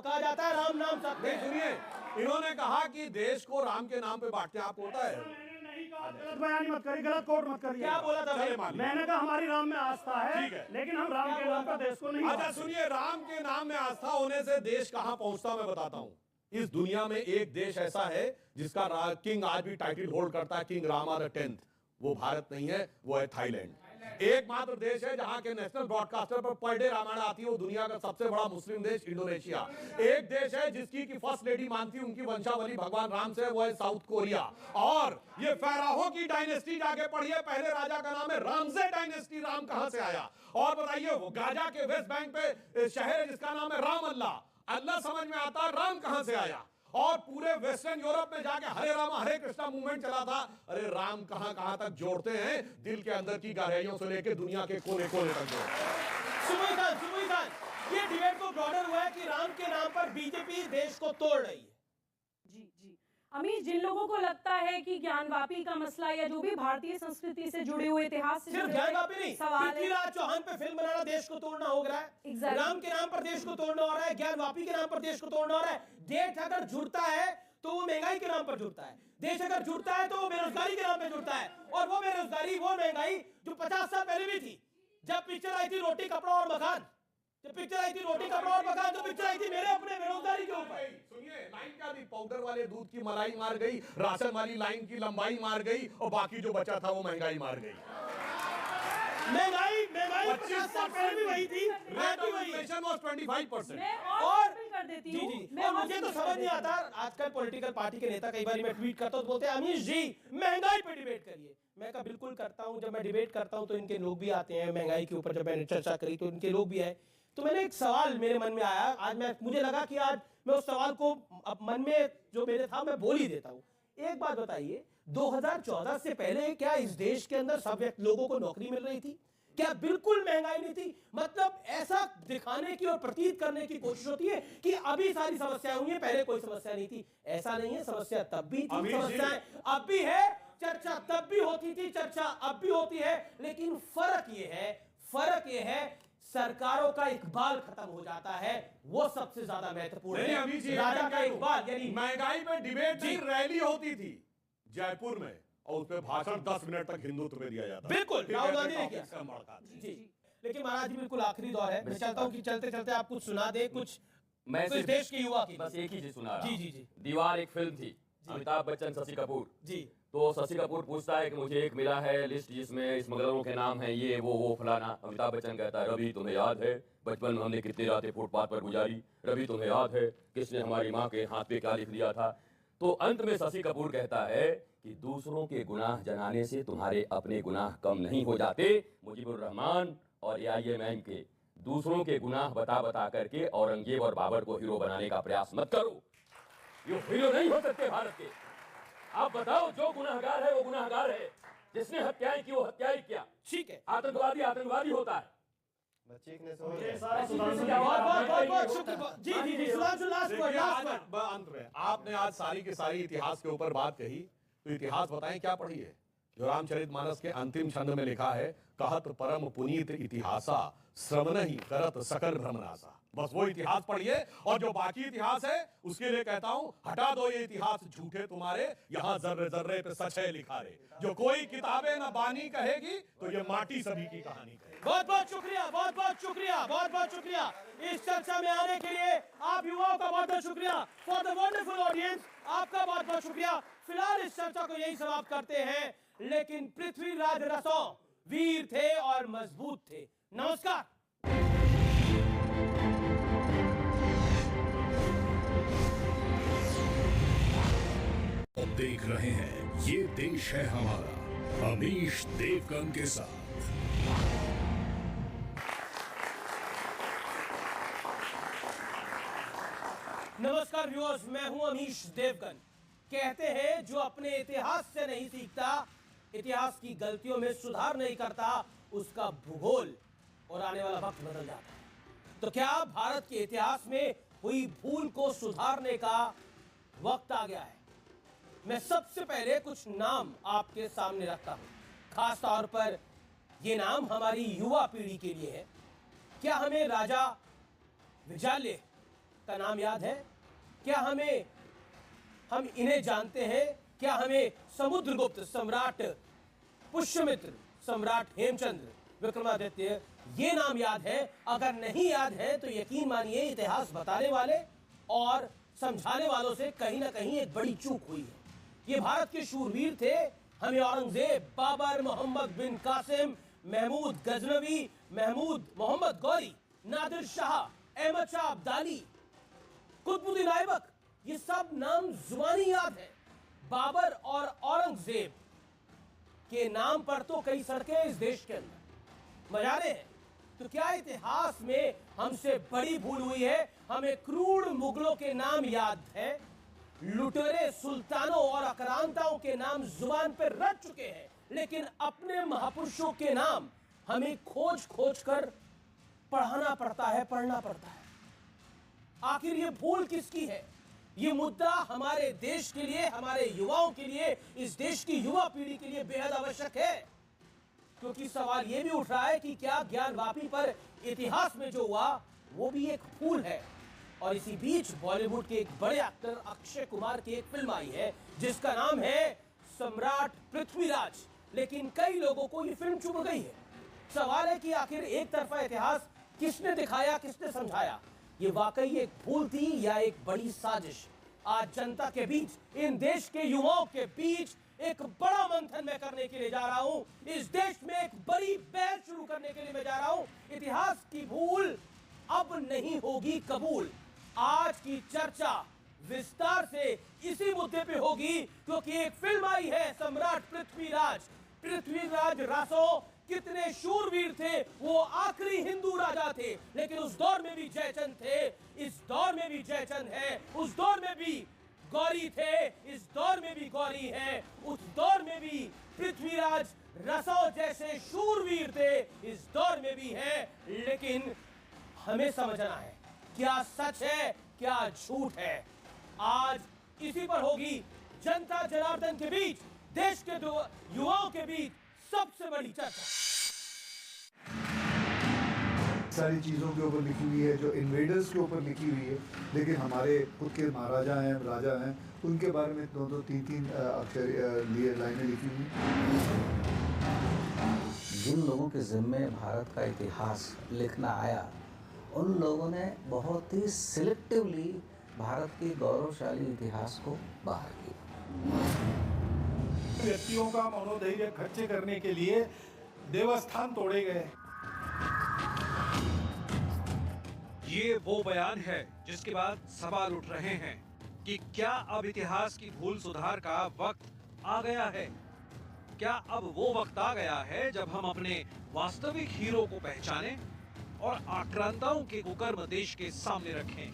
कहा जाता है राम नाम सत्य है। सुनिए, इन्होंने कहा कि देश को राम के नाम पे बांटते हैं, आपको होता है? गलत बयानी मत करिए, गलत कोट मत करिए। क्या बोला था भाई? मैंने कहा हमारी राम में आस्था है, लेकिन हम राम के नाम पर देश को नहीं। अच्छा सुनिए, राम के नाम में आस्था होने से देश कहां पहुंचता मैं बताता हूं। इस दुनिया में एक देश ऐसा है जिसका किंग आज भी टाइटल होल्ड करता है, किंग रामा द 10th। वो भारत नहीं है, वो है थाईलैंड। एकमात्र देश है जहां के नेशनल ब्रॉडकास्टर पर पर डे रामायण आती है, वो दुनिया का सबसे बड़ा मुस्लिम देश इंडोनेशिया। एक देश है जिसकी की फर्स्ट लेडी मानती है उनकी वंशावली भगवान राम से, वो है साउथ कोरिया। और ये फेराहो की डायनेस्टी जाके पढ़िए, पहले राजा का नाम है रामजे डायनेस्टी। राम कहां से आया? और बताइए, वो गाजा के वेस्ट बैंक पे शहर है जिसका नाम है राम अल्लाह। अल्लाह समझ में आता, राम कहां से आया? और पूरे वेस्टर्न यूरोप में जाके हरे रामा हरे कृष्णा मूवमेंट चला था। अरे राम कहां कहां तक जोड़ते हैं, दिल के अंदर की गहराइयों से लेकर दुनिया के कोने कोने तक जोड़ते हैं। सुमुई खान, ये डिबेट तो ब्रॉडर हुआ है कि राम के नाम पर बीजेपी देश को तोड़ रही है। जी अमीश, जिन लोगों को लगता है कि ज्ञानवापी का मसला या जो भी भारतीय संस्कृति से जुड़े हुए इतिहास से सिर्फ ज्ञानवापी नहीं, पृथ्वीराज चौहान पे फिल्म बनाना देश को तोड़ना हो रहा है। राम के नाम पर देश को तोड़ना हो रहा है, ज्ञानवापी के नाम पर देश को तोड़ना हो रहा है। देश अगर जुड़ता है तो वो महंगाई के नाम पर जुड़ता है, देश अगर जुड़ता है तो वो बेरोजगारी के नाम पर जुड़ता है। और वो बेरोजगारी, वो महंगाई जो 50 साल पहले भी थी, जब पिक्चर आई थी रोटी कपड़ा और मकान, जब पिक्चर आई थी रोटी कपड़ा और मकान, तो पिक्चर आई थी मेरे अपने बेरोजगारी के ऊपर। सुनिए, लाइन क्या थी? पाउडर वाले दूध की मलाई मार गई, राशन वाली लाइन की लंबाई मार गई, और बाकी जो बचा था वो महंगाई मार गई। महंगाई 50 साल पहले भी वही थी, रेट भी वही है। 25%। और मुझे तो समझ नहीं आता, आजकल पॉलिटिकल पार्टी के नेता, कई बार मैं ट्वीट करता हूं तो बोलते हैं अमीश जी महंगाई पे डिबेट करिए। मैं कहा बिल्कुल करता हूं, जब मैं डिबेट करता हूं तो इनके लोग भी आते हैं, महंगाई के ऊपर जब मैंने चर्चा करी तो इनके लोग भी आए। तो मैंने एक सवाल मेरे मन में आया, मुझे लगा कि आज मैं उस सवाल को अब मन में जो मेरे था मैं बोल ही देता हूं। एक बात बताइए, 2014 से पहले क्या इस देश के अंदर सब लोगों को नौकरी मिल रही थी? क्या बिल्कुल महंगाई नहीं थी? मतलब ऐसा दिखाने की और प्रतीत करने की कोशिश होती है कि अभी सारी समस्याएं हुई हैं, पहले कोई समस्या नहीं थी। ऐसा नहीं है, समस्या तब भी थी, समस्याएं अब भी है, चर्चा तब भी होती थी, चर्चा अब भी होती है। लेकिन फर्क ये है सरकारों का इकबाल खत्म हो जाता है, वो सबसे ज्यादा महत्वपूर्ण है। राजा का इकबाल, यानी महंगाई पे डिबेट नहीं, रैली होती थी जयपुर में, और उस पे भाषण 10 मिनट तक हिंदुत्व पे दिया जाता। बिल्कुल राहुल गांधी ने किया जी। लेकिन महाराज जी बिल्कुल आखिरी दौर है, मैं चाहता हूं कि चलते चलते आप कुछ सुना दे, कुछ मैं इस देश के युवा की। बस एक ही चीज सुना रहा। जी। दीवार एक फिल्म थी, अमिताभ बच्चन, शशि कपूर जी। तो शशि कपूर पूछता है कि मुझे एक मिला है लिस्ट जिसमें स्मगलरों के नाम है ये वो फलाना। अमिताभ बच्चन कहता है, रवि तुम्हें याद है बचपन में हमने कितनी रातें फुटपाथ पर गुजारी? रवि तुम्हें याद है किसने हमारी माँ के हाथ पे क्या लिख दिया था? तो अंत में शशि कपूर कहता है कि दूसरों के गुनाह जनाने से तुम्हारे अपने गुनाह कम नहीं हो जाते। मुजीबुर रहमान और AIMM के दूसरों के गुनाह बता बता करके औरंगजेब और बाबर को हीरो बनाने का प्रयास मत करो, ये हीरो नहीं हो सकते भारत के। आप बताओ, जो गुनाहगार है वो गुनाहगार है, जिसने हत्याएं की वो हत्याएं किया, ठीक है। आतंकवादी होता है। आपने आज सारी की सारी इतिहास के ऊपर बात कही, तो इतिहास बताएं क्या पढ़ी है? जो रामचरितमानस के अंतिम छंद में लिखा है, कहत परम पुनीत इतिहासा श्रवण ही करत सकल भ्रमनासा। बस वो इतिहास पढ़िए, और जो बाकी इतिहास है उसके लिए कहता हूं हटा दो ये इतिहास झूठे तुम्हारे, यहाँ जर्रे जर्रे पे सच है लिखा रे। जो कोई किताबें न बानी कहेगी तो ये माटी सभी की कहानी कहेगी। बहुत बहुत शुक्रिया, बहुत बहुत शुक्रिया, बहुत बहुत शुक्रिया इस चर्चा में आने के लिए। आप युवाओं का बहुत बहुत शुक्रिया, फॉर द वंडरफुल ऑडियंस आपका बहुत बहुत शुक्रिया। फिलहाल इस चर्चा को यही समाप्त करते हैं, लेकिन पृथ्वीराज रसों वीर थे और मजबूत थे। नमस्कार। अब देख रहे हैं ये देश है हमारा, अमीश देवगन के साथ। नमस्कार व्यूअर्स, मैं हूं अमीश देवगन। कहते हैं जो अपने इतिहास से नहीं सीखता, इतिहास की गलतियों में सुधार नहीं करता, उसका भूगोल और आने वाला वक्त बदल जाता है। तो क्या भारत के इतिहास में हुई भूल को सुधारने का वक्त आ गया है? मैं सबसे पहले कुछ नाम आपके सामने रखता हूं, खास तौर पर ये नाम हमारी युवा पीढ़ी के लिए है। क्या हमें राजा विजयालय का नाम याद है? क्या हम इन्हें जानते हैं? क्या हमें समुद्रगुप्त, सम्राट पुष्यमित्र, सम्राट हेमचंद्र, विक्रमादित्य ये नाम याद है? अगर नहीं याद है तो यकीन मानिए इतिहास बताने वाले और समझाने वालों से कहीं ना कहीं एक बड़ी चूक हुई है। ये भारत के शूरवीर थे। हमें औरंगजेब, बाबर, मोहम्मद बिन कासिम, महमूद गजनवी, महमूद मोहम्मद गौरी, नादिर शाह, अहमद शाह अब्दाली, कुतुबुद्दीन ऐबक, ये सब नाम जुबानी याद है। बाबर और औरंगजेब के नाम पर तो कई सड़कें इस देश के अंदर मजारे हैं। तो क्या इतिहास में हमसे बड़ी भूल हुई है? हमें क्रूर मुगलों के नाम याद है, लुटेरे सुल्तानों और आक्रांताओं के नाम जुबान पर रट चुके हैं, लेकिन अपने महापुरुषों के नाम हमें खोज खोज कर पढ़ना पड़ता है। आखिर ये भूल किसकी है? ये मुद्दा हमारे देश के लिए, हमारे युवाओं के लिए, इस देश की युवा पीढ़ी के लिए बेहद आवश्यक है। क्योंकि सवाल यह भी उठ रहा है कि क्या ज्ञानवापी पर इतिहास में जो हुआ वो भी एक भूल है। और इसी बीच बॉलीवुड के एक बड़े एक्टर अक्षय कुमार की एक फिल्म आई है जिसका नाम है सम्राट पृथ्वीराज, लेकिन कई लोगों को ये फिल्म चुभ गई है। सवाल है कि आखिर एक तरफा इतिहास किसने दिखाया, किसने समझाया? ये वाकई एक भूल थी या एक बड़ी साजिश? आज जनता के बीच, इन देश के युवाओं के बीच एक बड़ा मंथन मैं करने के लिए जा रहा हूं। इस देश में एक बड़ी बहस शुरू करने के लिए मैं जा रहा हूं। इतिहास की भूल अब नहीं होगी कबूल। आज की चर्चा विस्तार से इसी मुद्दे पे होगी, क्योंकि एक फिल्म आई है सम्राट पृथ्वीराज। पृथ्वीराज रासो कितने शूरवीर थे, वो आखिरी हिंदू राजा थे, लेकिन उस दौर में भी जयचंद थे, इस दौर में भी जयचंद है, उस दौर में भी गौरी थे, इस दौर में भी गौरी है, उस दौर में भी पृथ्वीराज रसो जैसे शूरवीर थे, इस दौर में भी है। लेकिन हमें समझना है क्या सच है, क्या झूठ है। आज इसी पर होगी जनता जनार्दन के बीच, देश के युवाओं के बीच सबसे बड़ी चर्चा। सारी चीज़ों के ऊपर लिखी हुई है जो इन्वेडर्स के ऊपर लिखी हुई है, लेकिन हमारे खुद के महाराजा हैं, राजा हैं, उनके बारे में दो तीन अक्षर लिए लाइनें लिखी हुई। जिन लोगों के जिम्मे भारत का इतिहास लिखना आया, उन लोगों ने बहुत ही सिलेक्टिवली भारत के गौरवशाली इतिहास को बाहर किया। व्यक्तियों का मनोधैर्य खर्चे करने के लिए देवस्थान तोड़े गए। ये वो बयान है जिसके बाद सवाल उठ रहे हैं कि क्या अब इतिहास की भूल सुधार का वक्त आ गया है? क्या अब वो वक्त आ गया है जब हम अपने वास्तविक हीरो को पहचानें और आक्रांताओं के कुकर्म देश के सामने रखें?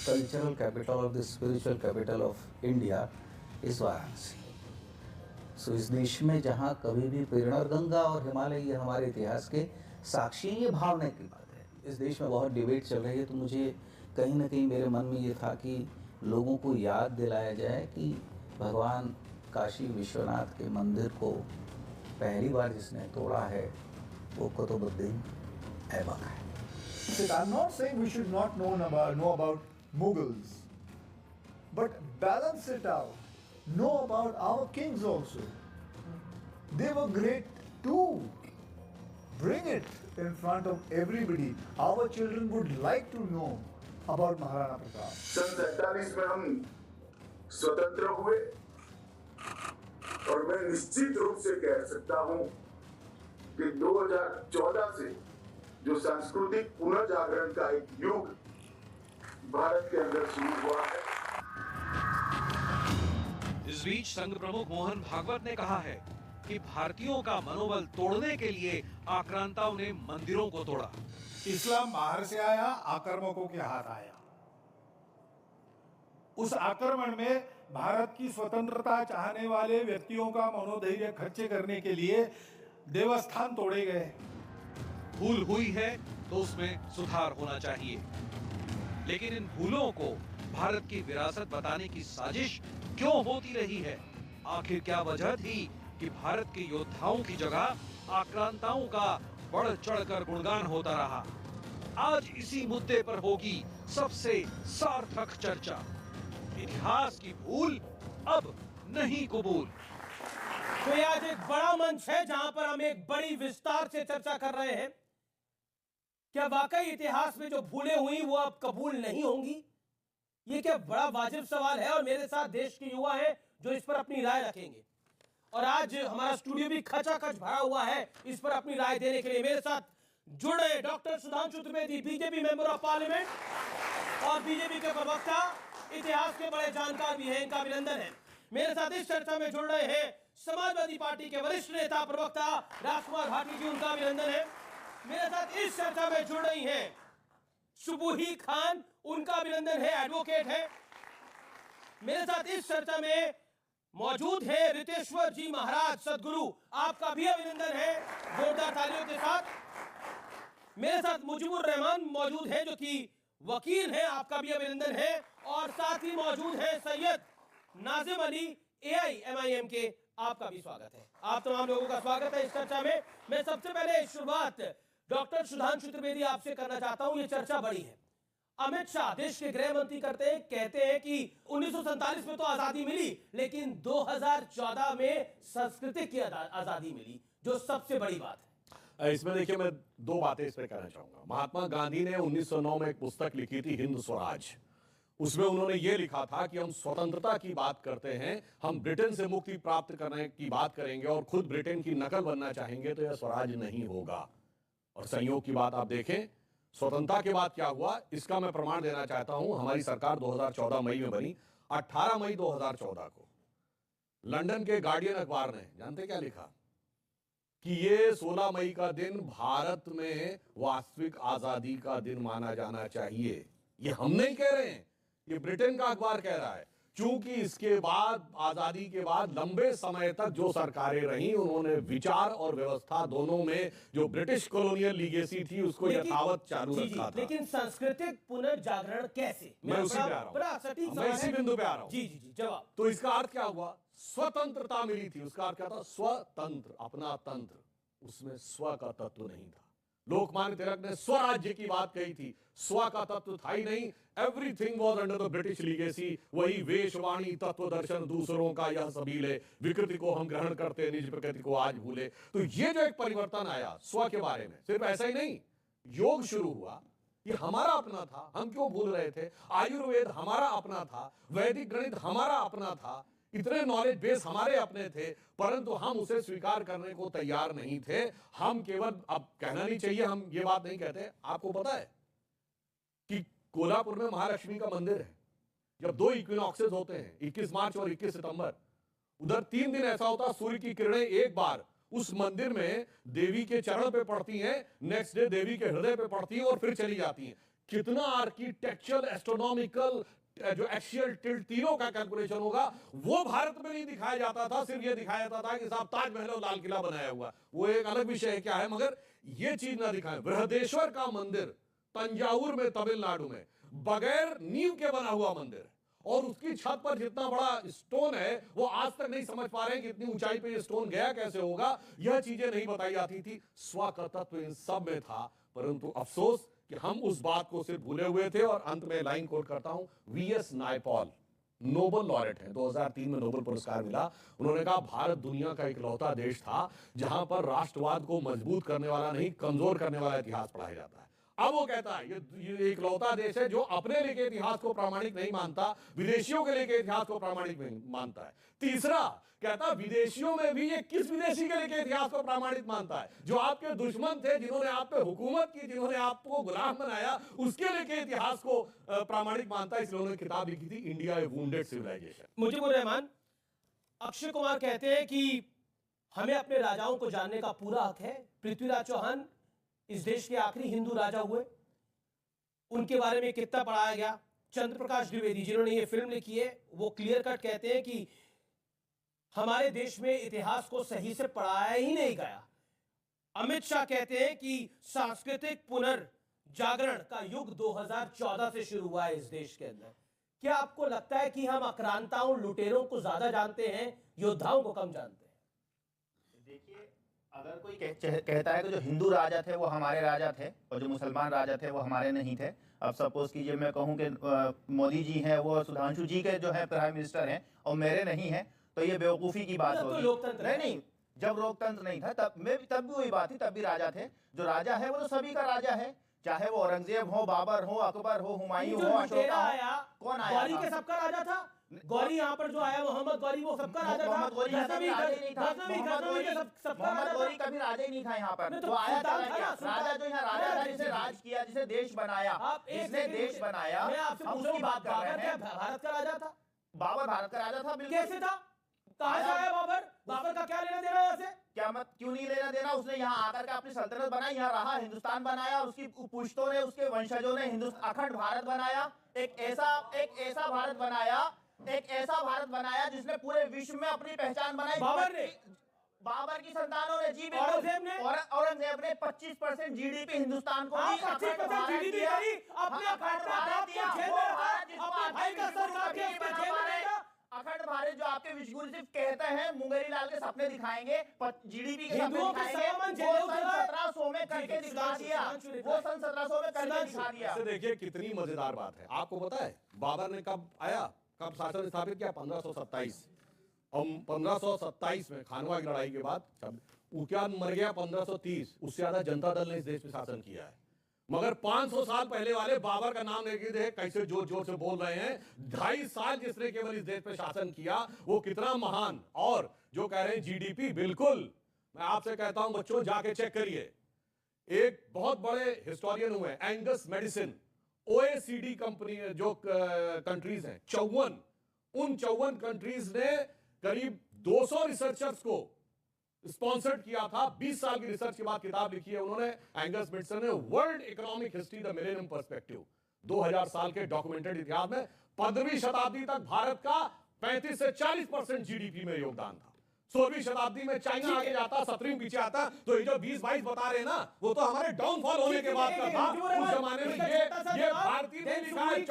कल्चरल कैपिटल और the spiritual capital of India is Varanasi. So इस देश में जहाँ कभी भी प्रेरणा, गंगा और हिमालय ये हमारे इतिहास के साक्षी, ये भावना की बात है। इस देश में बहुत डिबेट चल रही है, तो मुझे कहीं ना कहीं मेरे मन में ये था कि लोगों को याद दिलाया जाए कि भगवान काशी विश्वनाथ के मंदिर को पहली बार जिसने तोड़ा है वो कुतुबुद्दीन ऐबक है। I'm not saying we should not know about Mughals, but balance it out. Know about our kings also. They were great too. Bring it in front of everybody. Our children would like to know about Maharana Pratap. सन 47 में हम स्वतंत्र हुए और मैं निश्चित रूप से कह सकता हूं कि 2014 से जो सांस्कृतिक पुनर्जागरण का एक युग भारत के अंदर शुरू हुआ है। इस बीच संघ प्रमुख मोहन भागवत ने कहा है कि भारतीयों का मनोबल तोड़ने के लिए आक्रांताओं ने मंदिरों को तोड़ा। इस्लाम बाहर से आया, आक्रमकों के हाथ आया। उस आक्रमण में भारत की स्वतंत्रता चाहने वाले व्यक्तियों का मनोधैर्य खर्चे करने के लिए देवस्थान तोड़े गए। भूल हुई है तो उसमें सुधार होना चाहिए, लेकिन इन भूलों को भारत की विरासत बताने की साजिश क्यों होती रही है? आखिर क्या वजह थी कि भारत के योद्धाओं की जगह आक्रांताओं का बढ़ चढ़कर गुणगान होता रहा? आज इसी मुद्दे पर होगी सबसे सार्थक चर्चा। इतिहास की भूल अब नहीं कबूल। तो ये आज एक बड़ा मंच है जहां पर हम एक बड़ी विस्तार से चर्चा कर रहे हैं। क्या वाकई इतिहास में जो भूलें हुई वो अब कबूल नहीं होंगी? ये क्या बड़ा वाजिब सवाल है और मेरे साथ देश के युवा हैं जो इस पर अपनी राय रखेंगे। और आज हमारा स्टूडियो भी खचाखच भरा हुआ है इस पर अपनी राय देने के लिए। मेरे साथ जुड़े doctor Sudhanshu Trivedi, BJP member of parliament और बीजेपी के प्रवक्ता, इतिहास के बड़े जानकार भी हैं, इनका अभिनंदन है। मेरे साथ इस चर्चा में जुड़ रहे हैं समाजवादी पार्टी के वरिष्ठ नेता प्रवक्ता राजकुमार भाटी जी, उनका अभिनंदन है। मेरे साथ इस चर्चा में जुड़ रही हैं सुबुही खान, उनका अभिनंदन है, एडवोकेट है। मेरे साथ इस चर्चा में मौजूद है रितेश्वर जी महाराज सदगुरु, आपका भी अभिनंदन है जोरदार तालियों के साथ। मेरे साथ मुजीबुर रहमान मौजूद है जो कि वकील हैं, आपका भी अभिनंदन है। और साथ ही मौजूद है सैयद नाजिम अली AIMIM के, आपका भी स्वागत है। आप तमाम लोगों का स्वागत है इस चर्चा में। मैं सबसे पहले शुरुआत डॉक्टर सुधांशु त्रिवेदी आपसे करना चाहता हूं। ये चर्चा बड़ी है। अमित शाह देश के गृह मंत्री कहते हैं कि 1947 में तो आजादी मिली, लेकिन 2014 में संस्कृति की आजादी मिली, जो सबसे बड़ी बात है। इसमें देखिए, मैं दो बातें इस पे कहना चाहूंगा। महात्मा गांधी ने 1909 में एक पुस्तक लिखी थी, हिंद स्वराज। उसमें उन्होंने ये लिखा था कि हम स्वतंत्रता की बात करते हैं, हम ब्रिटेन से मुक्ति प्राप्त करने की बात करेंगे और खुद ब्रिटेन की नकल बनना चाहेंगे तो यह स्वराज नहीं होगा। और संयोग की बात आप देखें, स्वतंत्रता के बाद क्या हुआ इसका मैं प्रमाण देना चाहता हूं। हमारी सरकार 2014 मई में बनी। 18 मई 2014 को लंदन के गार्डियन अखबार ने जानते क्या लिखा कि ये 16 मई का दिन भारत में वास्तविक आजादी का दिन माना जाना चाहिए। ये हम नहीं कह रहे हैं, ये ब्रिटेन का अखबार कह रहा है। क्योंकि इसके बाद, आजादी के बाद लंबे समय तक जो सरकारें रहीं, उन्होंने विचार और व्यवस्था दोनों में जो ब्रिटिश कॉलोनियल लीगेसी थी उसको यथावत चालू रखा था। लेकिन सांस्कृतिक पुनर्जागरण कैसे? मैं उसी पे आ रहा हूं, मैं इसी बिंदु पे आ रहा हूं। जी जी जी, जवाब। तो इसका अर्थ क्या हुआ? स्वतंत्रता मिली थी, उसका अर्थ क्या था? स्वतंत्र, अपना तंत्र। उसमें स्व का तत्व नहीं था। लोकमान्य तिलक ने स्वराज्य की बात कही थी, स्व का तत्व था ही नहीं। Everything was under the British legacy. वही वेशवाणी, तत्व दर्शन, दूसरों का यह सबीले, विकृति को हम ग्रहण करते, निज प्रकृति को आज भूले। तो ये जो एक परिवर्तन आया स्व के बारे में, सिर्फ ऐसा ही नहीं, योग शुरू हुआ, ये हमारा अपना था, हम क्यों भूल रहे थे। आयुर्वेद हमारा अपना था, वैदिक गणित हमारा अपना था, इतने नॉलेज बेस हमारे अपने थे, परंतु हम उसे स्वीकार करने को तैयार नहीं थे। हम केवल, अब कहना नहीं चाहिए, हम ये बात नहीं कहते। आपको पता है कि कोल्हापुर में महालक्ष्मी का मंदिर है। जब 2 इक्विनॉक्सेस होते हैं, 21 मार्च और 21 सितंबर, उधर 3 दिन ऐसा होता है सूर्य की किरणें एक बार उस मंदिर में देवी के चरण पे पड़ती हैं, नेक्स्ट डे देवी के हृदय पे पड़ती हैं और फिर चली जाती हैं। कितना आर्किटेक्चरल, एस्ट्रोनॉमिकल, जो एक्सियल टिल्ट, तीनों का कैलकुलेशन होगा, वो भारत में नहीं दिखाया जाता था। सिर्फ ये दिखाया जाता था कि साहब ताजमहल और लाल किला बनाया हुआ, वो एक अलग विषय है क्या है, मगर ये चीज ना दिखाए। बृहदेश्वर का मंदिर तंजावुर में, तमिलनाडु में, बगैर नींव के बना हुआ मंदिर, और उसकी छत पर जितना बड़ा स्टोन है वो आज तक नहीं समझ पा रहे हैं कि इतनी ऊंचाई पे ये स्टोन गया कैसे होगा। यह चीजें नहीं बताई जाती थी। स्व का तत्व इन सब में था, परंतु अफसोस कि हम उस बात को सिर्फ भूले हुए थे। और अंत में लाइन कोट करता हूं, VS नायपॉल नोबेल लॉरेट है, 2003 में नोबेल पुरस्कार मिला। उन्होंने कहा भारत दुनिया का इकलौता देश था जहां पर राष्ट्रवाद को मजबूत करने वाला नहीं, कमजोर करने वाला इतिहास पढ़ाया जाता है। अब वो कहता है ये इकलौता देश है जो अपने लिए के इतिहास को प्रामाणिक नहीं मानता, विदेशियों के लिए के इतिहास को प्रामाणिक नहीं मानता है। तीसरा कहता विदेशियों में भी ये किस विदेशी के लिए के इतिहास को प्रामाणिक मानता है? जो आपके दुश्मन थे, जिन्होंने आप पे हुकूमत की, जिन्होंने आपको गुलाम बनाया, उसके लिए के इतिहास को प्रामाणिक मानता है। इसलिए उन्होंने किताब लिखी थी, इंडिया ए वुंडेड सिविलाइजेशन। मुजीबुर रहमान, अक्षय कुमार कहते हैं कि हमें अपने राजाओं को जानने का पूरा हक है। पृथ्वीराज चौहान इस देश के आखिरी हिंदू राजा हुए, उनके बारे में कितना पढ़ाया गया। चंद्र प्रकाश द्विवेदी जिन्होंने ये फिल्म लिखी है, वो क्लियर कट कहते हैं कि हमारे देश में इतिहास को सही से पढ़ाया ही नहीं गया। अमित शाह कहते हैं कि सांस्कृतिक पुनर्जागरण का युग 2014 से शुरू हुआ है इस देश के अंदर। क्या आपको लगता है कि हम आक्रांताओं, लुटेरों को ज्यादा जानते हैं, योद्धाओं को कम जानते हैं? देखिए, अगर कोई कहता है कि जो हिंदू राजा थे वो हमारे राजा थे और जो मुसलमान राजा थे वो हमारे नहीं थे, अब सपोज कीजिए मैं कहूँ कि मोदी जी हैं वो सुधांशु जी के जो है प्राइम मिनिस्टर हैं और मेरे नहीं हैं, तो ये बेवकूफ़ी की बात होगी। नहीं, जब लोकतंत्र नहीं था तब भी वही बात थी, तब भी राजा थे। जो राजा है वो तो सभी का राजा है, चाहे वो औरंगजेब हो, बाबर हो, अकबर हो, हुमायूं हो, अशोका हो। कौन आया? गौरी के सबका राजा था। गौरी यहाँ पर जो आया मोहम्मद गौरी वो सबका राजा था। मोहम्मद गौरी कभी राजा ही नहीं था यहाँ पर। वो आया था राजा, जो यहाँ राजा था, जिसे राज किया, जिसे देश बनाया, जिसने देश बनाया, हम उसकी बात कर रहे हैं। भारत का राजा था बाबर, भारत का राजा था। बिल्कुल। कैसे था? कहाँ से आया बाबर? बाबर का क्या लेना देना यहाँ से? क्या मत क्यों नहीं लेना देना? उसने यहाँ आकर के अपनी सल्तनत बनाई, यहाँ रहा, हिंदुस्तान बनाया, और उसकी पुश्तों ने, उसके वंशजों ने अखंड भारत बनाया। एक ऐसा भारत बनाया जिसने पूरे विश्व में अपनी पहचान बनाई। बाबर की संतानों ने, जी बिल्कुल, औरंगजेब ने 25% GDP हिंदुस्तान को दी, अखंड भारत दिया, अखंड भारत जो आपके विश्वगुरु सिर्फ कहते हैं, मुंगेरी लाल के सपने दिखाएंगे, GDP के सपने दिखाएंगे, वो सन 1700 में करके दिखा दिया, वो सन 1700 में करके दिखा दिया। देखिए कितनी मजेदार बात है। आपको पता है बाबर ने कब शासन स्थापित किया? 1527। और 1527 में खानवा की लड़ाई के बाद उक्यान मर गया 1530। उससे ज्यादा जनता दल ने इस देश में शासन किया है। मगर 500 साल पहले वाले बाबर का नाम लेके कैसे जोर जोर से बोल रहे हैं। 2.5 साल जिसने केवल इस देश पे शासन किया, वो कितना महान। और जो कह रहे हैं GDP, बिल्कुल मैं आपसे कहता हूं बच्चों, जाके चेक करिए। एक बहुत बड़े हिस्टोरियन हुए एंगस मेडिसिन, OECD कंपनी जो कंट्रीज हैं 54, उन 54 कंट्रीज ने करीब 200 रिसर्चर्स को स्पॉन्सर्ड किया था। 20 साल की रिसर्च के बाद किताब लिखी है उन्होंने, एंगस मेडिसन ने, world economic history the millennium perspective. 2000 साल के डॉक्यूमेंटेड इतिहास में 15वीं शताब्दी तक भारत का 35 से 40% GDP में योगदान था। 16वीं शताब्दी में चाइना आगे जाता, 17वीं पीछे आता। तो ये जो 20-22 बता रहे ना, वो तो हमारे डाउनफॉल होने के बाद का था। उस जमाने में ये भारतीय ने लिखा है।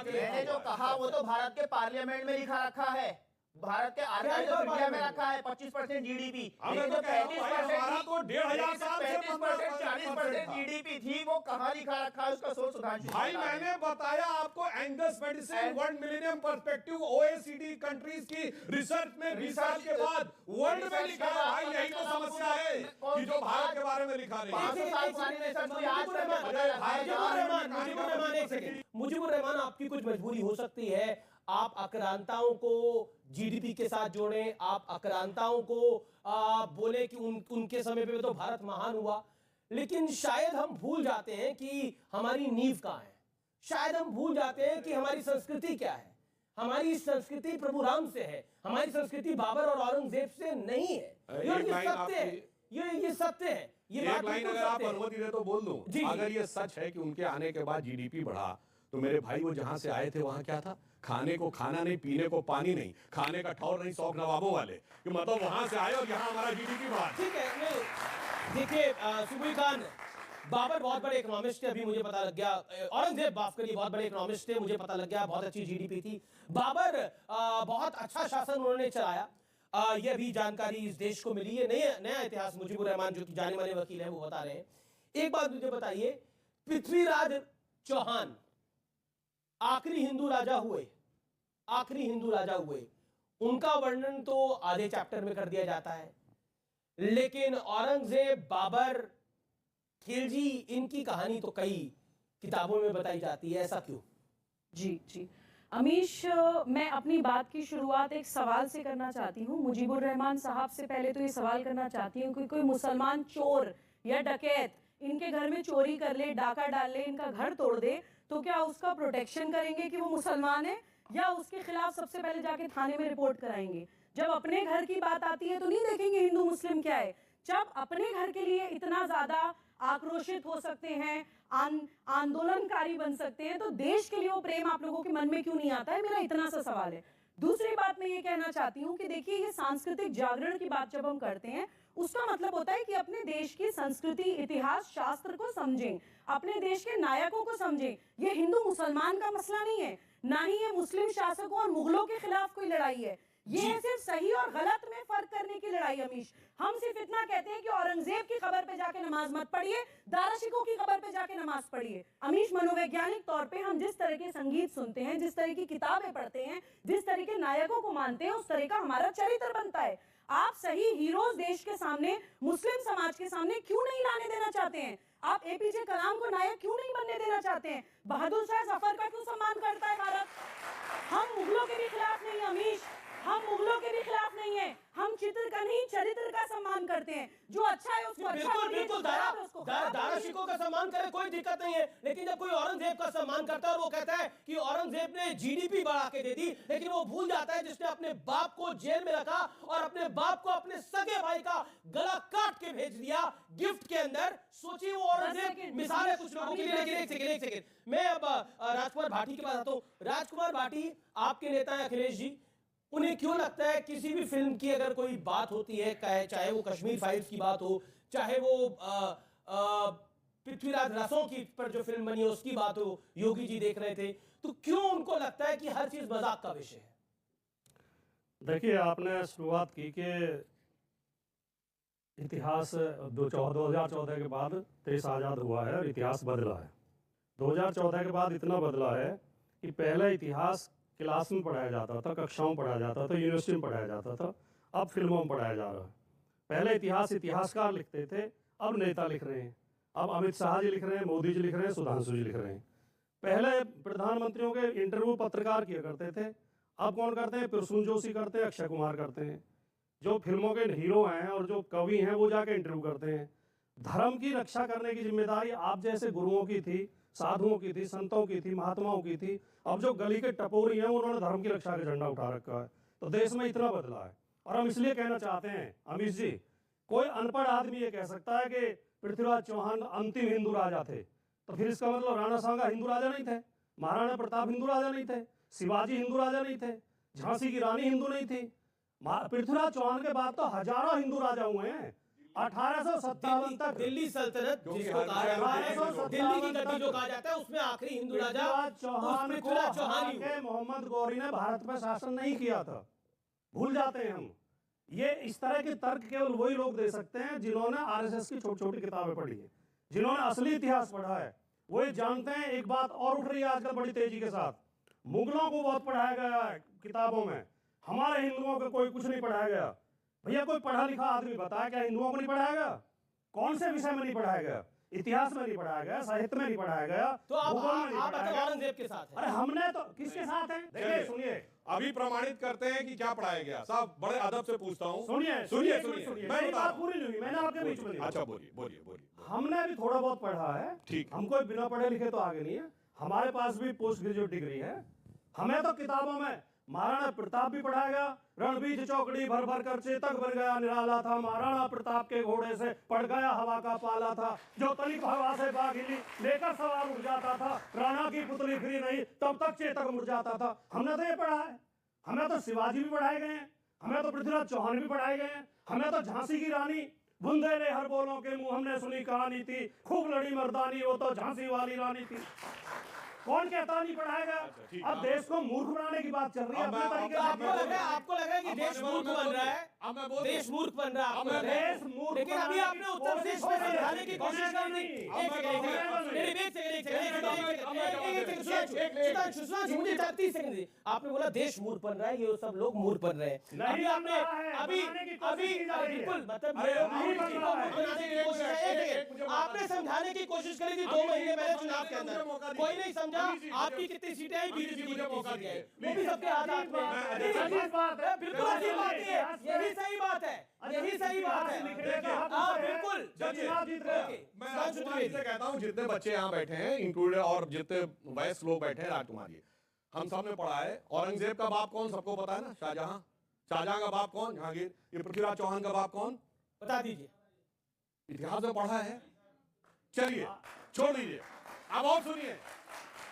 मैंने जो कहा वो तो भारत के पार्लियामेंट में लिखा रखा है, भारत के आर्काइव्स ऑफ इंडिया में रखा है 25% GDP। लेकिन जो 40% GDP थी, वो कहाँ लिखा रखा है? उसका सोच सुधांशु भाई, मैंने बताया आपको, Angus medicine, world millennium perspective, OECD countries की रिसर्च में 20 साल के बाद वर्ल्ड में लिखा है। भाई यही तो समस्या है कि जो भारत के बारे में लिखा नहीं। मुजीबुर रहमान, आपकी कुछ मजबूरी हो सकती है, आप आक्रांताओं को GDP के साथ जोड़ें, आप आक्रांताओं को बोले कि उनके समय पे तो भारत महान हुआ, लेकिन शायद हम भूल जाते हैं कि हमारी नींव कहाँ है। शायद हम भूल जाते हैं कि हमारी संस्कृति क्या है। हमारी संस्कृति प्रभु राम से है, हमारी संस्कृति बाबर और औरंगजेब से नहीं है। ये सत्य है, ये सत्य है। ये एक लाइन अगर आप अनुमति दे तो बोल दूं। अगर ये सच है कि उनके आने के बाद GDP बढ़ा, तो मेरे भाई वो जहां से आए थे वहां क्या था? खाने को खाना नहीं, पीने को पानी नहीं, खाने का ठौर नहीं, शौक नवाबों वाले, कि मतलब वहां से आए और यहाँ हमारा GDP बढ़ा। ठीक है, देखिए सुबुई खान, बाबर बहुत बड़े इकोनॉमिस्ट थे, अभी मुझे पता लग गया। औरंगजेब माफ करिए, बहुत बड़े इकोनॉमिस्ट थे, मुझे पता लग गया। बहुत अच्छी GDP थी। बाबर बहुत अच्छा शासन उन्होंने चलाया, ये भी जानकारी इस देश को मिली है। नया इतिहास मुजीबुर रहमान जो कि जाने माने वकील है वो बता रहे हैं। एक बात मुझे बताइए, पृथ्वीराज चौहान आखिरी हिंदू राजा हुए, उनका वर्णन तो आधे चैप्टर में कर दिया जाता है, लेकिन औरंगजेब, बाबर, खिलजी, इनकी कहानी तो कई किताबों में बताई जाती है। ऐसा क्यों? जी अमीश, मैं अपनी बात की शुरुआत एक सवाल से करना चाहती हूँ। मुजीबुर रहमान साहब से पहले तो ये सवाल करना चाहती हूँ कि कोई मुसलमान चोर या डकैत इनके घर में चोरी कर ले, डाका डाल ले, इनका घर तोड़ दे, तो क्या उसका प्रोटेक्शन करेंगे कि वो मुसलमान है, या उसके खिलाफ सबसे पहले जाके थाने में रिपोर्ट कराएंगे? जब अपने घर की बात आती है तो नहीं देखेंगे हिंदू मुस्लिम क्या है। जब अपने घर के लिए इतना ज्यादा आक्रोशित हो सकते हैं, आंदोलनकारी बन सकते हैं, तो देश के लिए वो प्रेम आप लोगों के मन में क्यों नहीं आता है? मेरा इतना सा सवाल है। दूसरी बात मैं ये कहना चाहती हूँ कि देखिए, ये सांस्कृतिक जागरण की बात जब हम करते हैं, उसका मतलब होता है कि अपने देश की संस्कृति, इतिहास, शास्त्र को समझें, अपने देश के नायकों को समझें। ये हिंदू मुसलमान का मसला नहीं है, ना ही ये मुस्लिम शासकों और मुगलों के खिलाफ कोई लड़ाई है। ये है सिर्फ सही और गलत में फर्क करने की लड़ाई। अमीश, हम सिर्फ इतना कहते हैं कि औरंगजेब की खबर पे जाके नमाज मत पढ़िए, दाराशिकों की खबर पे जाके नमाज पढ़िए। अमीश, मनोवैज्ञानिक तौर पे हम जिस तरह के संगीत सुनते हैं, जिस तरह की किताबें पढ़ते हैं, जिस तरह के नायकों को मानते हैं, उस तरह का हमारा चरित्र बनता है। आप सही हीरोज देश के सामने, मुस्लिम समाज के सामने क्यों नहीं लाने देना चाहते हैं? आप एपीजे कलाम को नायक क्यों नहीं बनने देना चाहते हैं? बहादुर शाह जफर का क्यों सम्मान करता है भारत? हम मुगलों के भी खिलाफ नहीं अमीश, हम मुगलों के भी खिलाफ नहीं है। हम चित्र का नहीं, चरित्र का सम्मान करते हैं। जो अच्छा है उसको अच्छा बिल्कुल बोलिए, बिल्कुल, जो खराब है उसको खराब बोलिए। दाराशिकों का सम्मान करे, कोई दिक्कत नहीं है। लेकिन जब कोई औरंगजेब का सम्मान करता है और वो कहता है कि औरंगजेब ने जीडीपी बढ़ा के दे दी, लेकिन वो भूल जाता है जिसने अपने बाप को जेल में रखा और अपने बाप को अपने सगे भाई का गला काट के भेज दिया गिफ्ट के अंदर। सोचिए वो औरंगजेब मिसाल है कुछ लोगों के लिए। लेकिन एक सेकंड, मैं अब राजकुमार भाटी के पास आता हूं। राजकुमार भाटी, आपके नेता हैं अखिलेश जी, उन्हें क्यों लगता है किसी भी फिल्म की अगर कोई बात होती है, चाहे वो कश्मीर फाइल्स की बात हो, चाहे वो पृथ्वीराज रसों की पर जो फिल्म बनी है उसकी बात हो, योगी जी देख रहे थे, तो क्यों उनको लगता है कि हर चीज मजाक का विषय है? देखिए, आपने शुरुआत की कि इतिहास 2014 के बाद देश आज़ाद हुआ है और इतिहास बदला है। 2014 के बाद इतना बदला है कि पहले इतिहास क्लास में पढ़ाया जाता था, कक्षाओं में पढ़ाया जाता था, यूनिवर्सिटी में पढ़ाया जाता था, अब फिल्मों में पढ़ाया जा रहा है। पहले इतिहास इतिहासकार लिखते थे, अब नेता लिख रहे हैं। अब अमित शाह जी लिख रहे हैं, मोदी जी लिख रहे हैं, सुधांशु जी लिख रहे हैं। पहले प्रधानमंत्रियों के इंटरव्यू पत्रकार किया करते थे, अब कौन करते हैं? प्रसून जोशी करते हैं, अक्षय कुमार करते हैं। जो फिल्मों के हीरो हैं और जो कवि हैं वो जाके इंटरव्यू करते हैं। धर्म की रक्षा करने की जिम्मेदारी आप जैसे गुरुओं की थी, साधुओं की थी, संतों की थी, महात्माओं की थी। अब जो गली के टपोरी हैं उन्होंने धर्म की रक्षा का झंडा उठा रखा है। तो देश में इतना बदला है। और हम इसलिए कहना चाहते हैं अमीश जी, कोई अनपढ़ आदमी ये कह सकता है कि पृथ्वीराज चौहान अंतिम हिंदू राजा थे, तो फिर इसका मतलब राणा सांगा हिंदू राजा नहीं थे, महाराणा प्रताप हिंदू राजा नहीं थे, शिवाजी हिंदू राजा नहीं थे, झांसी की रानी हिंदू नहीं थी। पृथ्वीराज चौहान के बाद तो हजारों हिंदू राजा हुए हैं। 1857 तक दिल्ली सल्तनत जिसको कहा जाता है, दिल्ली की गद्दी जो कहा जाता है, उसमें आखिरी हिंदू राजा पृथ्वीराज चौहान के मोहम्मद गौरी ने भारत पर शासन नहीं किया था। भूल जाते हैं हम। ये इस तरह के तर्क केवल वही लोग दे सकते हैं जिन्होंने आरएसएस की छोटी छोटी किताबें पढ़ी है, जिन्होंने असली इतिहास पढ़ा है। वो ये जानते हैं। एक बात और उठ रही है आजकल बड़ी तेजी के साथ, मुगलों को बहुत पढ़ाया गया है किताबों में, हमारे हिंदुओं को कोई कुछ नहीं पढ़ाया गया। भैया कोई पढ़ा लिखा आदमी बताया क्या हिंदुओं को नहीं पढ़ाया गया? कौन से विषय में नहीं पढ़ाया गया? इतिहास में नहीं पढ़ाया गया, साहित्य में नहीं पढ़ाया गया, तो आप औरंगजेब के साथ हैं। अरे हमने तो किसके साथ हैं? देखिए सुनिए, अभी प्रमाणित करते हैं कि क्या पढ़ाया गया। साहब बड़े अदब से पूछता हूँ। सुनिए, मेरी बात पूरी नहीं हुई, मैंने आपके बीच में। अच्छा बोलिए। हमने भी थोड़ा बहुत पढ़ा है, ठीक। हम कोई बिना पढ़े लिखे तो आगे नहीं है। हमारे पास भी पोस्ट ग्रेजुएट डिग्री है। हमें तो किताबों में महाराणा प्रताप भी पढ़ाया गया। रणबीज चौकड़ी भर भर कर चेतक बन गया निराला था, महाराणा प्रताप के घोड़े से पड़ गया हवा का पाला था, जो तनिक हवा से बागिली लेकर सवार उड़ जाता था, राणा की पुतली फ्री नहीं तब तक चेतक मुड़ जाता था। हमने तो ये पढ़ा है। हमें तो शिवाजी भी पढ़ाए गए हैं, हमें तो पृथ्वीराज चौहान भी पढ़ाए गए हैं, हमें तो झांसी की रानी बुंदेले हर बोलों के मुंह हमने सुनी कहानी थी, खूब लड़ी मर्दानी वो तो झांसी वाली रानी थी। कौन कहता नहीं पढ़ाएगा? अब देश को मूर्ख बनाने की बात चल रही है अपने तरीके से। आपको लगा है कि देश मूर्ख बन रहा है? देश मूर्ख बन रहा है, देश मूर्ख। लेकिन अभी आपने उत्तर प्रदेश में समझाने की कोशिश कर दी। मुझे 30 सेकंड। आपने बोला देश मूर्ख बन रहा है, ये सब लोग मूर्ख बन रहे हैं। अभी आपने बिल्कुल मतलब आपने समझाने की कोशिश करी थी 2 महीने पहले चुनाव के अंदर, कोई नहीं समझा। आपकी कितनी सीटें आई बीजेपी की, मौका दिया है, वो भी सबके हाथ में। बिल्कुल अच्छी बात है, यही सही बात है, यही सही बात है। बिल्कुल मैं आपसे कहता हूँ जितने बच्चे यहाँ बैठे हैं इंक्लूडेड और जितने वयस्क लोग बैठे हैं, राजकुमार जी, हम सब ने पढ़ा है। औरंगजेब का बाप कौन सबको पता है ना? शाहजहां। शाहजहां का बाप कौन? जहांगीर। ये पृथ्वीराज चौहान का बाप कौन? बता दीजिए। इतिहास में पढ़ा है। चलिए छोड़ दीजिए, अब और सुनिए।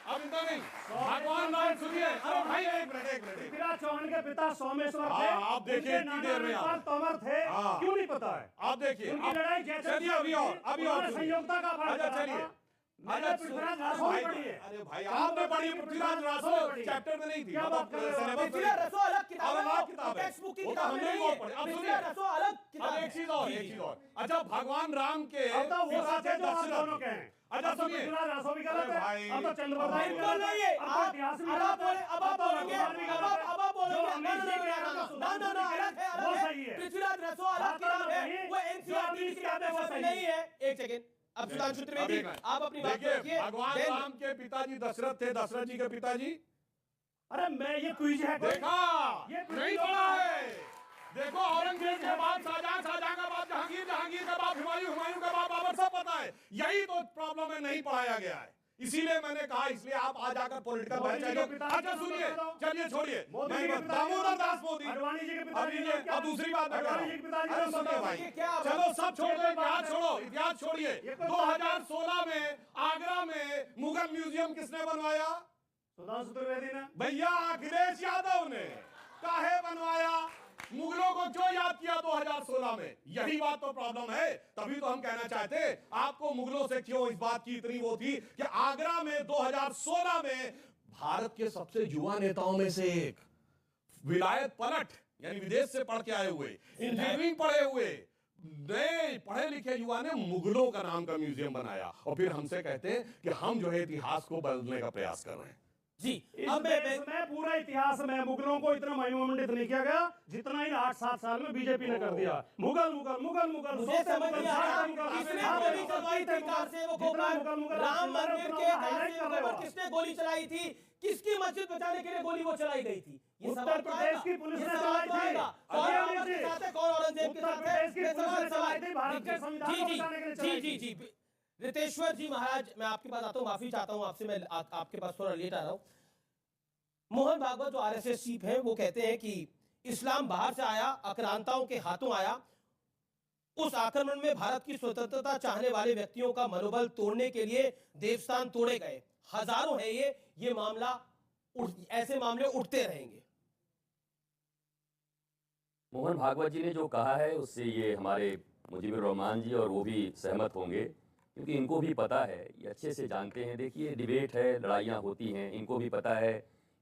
अब इतना नहीं, भगवान राम सुनिए। अरे भाई एक मिनट। पृथ्वीराज चौहान के पिता सोमेश्वर थे। आप देखिए इतनी देर में तोमर थे, क्यों नहीं पता है? आप देखिए उनकी लड़ाई चलिए अभी और संयोगता का भाग। अच्छा चलिए, पृथ्वीराज रासो पढ़ी है। अरे भाई आपने पढ़ी पृथ्वीराज रासो, चैप्टर में नहीं थी। क्या बात कर रहे हो? पृथ्वीराज रासो अलग किताब और है, अलग किताब है, टेक्स्ट बुक की वो तो किताब हमने नहीं भी है। बहुत पढ़ी। अब पृथ्वीराज सुनिए, रसो अलग किताब अब है। एक चीज और, जी, एक जी। चीज और। अच्छा, भगवान राम के अब तो वो पिता सच थे है जो आप दशरथ। दोनों के हैं। अच्छा अब तो सुनिए, पृथ्वीराज रासो भी गलत अरे है, भाई, अब तो चंद्रप्रभा भी बिल्कुल गलत नहीं है, है। अब तो इतिहास भी अब गलत है, अब आप बोलेंगे, भगवान भी गलत है। अब आप बोलेंगे, जो अमीर जी के हैं, जो सुधांशु जी के हैं, अलग है, वो अलग सही है। है। पृथ्वीराज रसो अलग हाँ, तो किताब है, नहीं, वो जो एनसीईआरटी अमीर की जी किताब के हैं, वो में सही नहीं है। एक सेकंड, अब सुधांशु त्रिवेदी आप अपनी बात देखिए, रखिए। भगवान Then- राम के पिताजी दशरथ थे, दशरथ जी के पिताजी अरे मैं ये क्विज है कोई? देखा ये क्विज नहीं लोग पढ़ा हैं। है। देखो, औरंगजेब के बाद शाहजहां, शाहजहां का बाद जहांगीर, जहांगीर का बाद हुमायूं, हुमायूं का बाद बाबर, सब पता है। यही तो प्रॉब्लम है, नहीं पढ़ाया गया है। इसीलिए मैंने कहा, इसलिए आप आ जाकर पॉलिटिकल मोदी जी के पिताजी अच्छा का नाम सुनिए, बताओ। चलिए छोड़िए, मोदी मैं जी के बता- पिताजी दामोदर का दास मोदी, अडवाणी जी के पिताजी अब का ये- क्या? अब दूसरी बात मैं कह रहा अडवाणी जी के पिताजी हूं। का अरे सुनिए बताओ। भाई, ये क्या बात? चलो सब छोड़ दो, ये बात इतिहास है। छोड़ो, इतिहास छोड़िए। ये कोई 2016 में आगरा में मुगल म्यूजियम किसने बनवाया? सुधांशु त्रिवेदी ने। भैया अखिलेश यादव ने। काहे बनवाया? मुगलों को क्यों याद किया 2016 में? यही बात तो प्रॉब्लम है। तभी तो हम कहना चाहते, आपको मुगलों से क्यों इस बात की इतनी वो थी कि आगरा में 2016 में भारत के सबसे युवा नेताओं में से एक, विलायत पलट यानी विदेश से पढ़ के आए हुए, इंजीनियरिंग पढ़े हुए, नए पढ़े लिखे युवा ने मुगलों का नाम का म्यूजियम बनाया। और फिर हमसे कहते हैं कि हम जो है इतिहास को बदलने का प्रयास कर रहे हैं। जी, इस अब देश में पूरा इतिहास में मुगलों को इतना महिमामंडित नहीं किया गया जितना इन 8-7 साल में बीजेपी ने कर दिया। मुगल मुगल मुगल मुगल मुझे समझ नहीं आ रहा किसने गोली चलवाई थी कार से वो कोपर, राम मंदिर के कार से वो कोपर किसने गोली चलाई थी? किसकी मस्जिद बचाने के लिए गोली वो चलाई गई थी? ये उत्तर सवाल तो प्रदेश आएगा। की पुलिस ये ने सवाल चलाई तो थी। आएगा। कौन अजय बाबर जी, के साथ है, कौन औरंगजेब के उत्तर साथ है? प्रदेश की ये पुलिस सवाल ने चलाई थी, भारत जी, के संविधान को जी, बचाने के लिए जी, चलाई जी, थी। जी। रितेश्वर जी महाराज, मैं आपके पास आता हूँ, माफी चाहता हूँ आपसे, मैं आपके पास थोड़ा लेट आ रहा हूँ। मोहन भागवत जो आरएसएस चीफ हैं, वो कहते हैं कि इस्लाम बाहर से आया, आक्रांताओं के हाथों आया। उस आक्रमण में भारत की स्वतंत्रता चाहने वाले व्यक्तियों का मनोबल तोड़ने के लिए देवस्थान तोड़े गए। हजारों है ये मामला, ऐसे मामले उठते रहेंगे। मोहन भागवत जी ने जो कहा है उससे ये हमारे मुजीबुर रहमान जी और वो भी सहमत होंगे, क्योंकि इनको भी पता है, ये अच्छे से जानते हैं। देखिए, डिबेट है, लड़ाइयाँ होती हैं, इनको भी पता है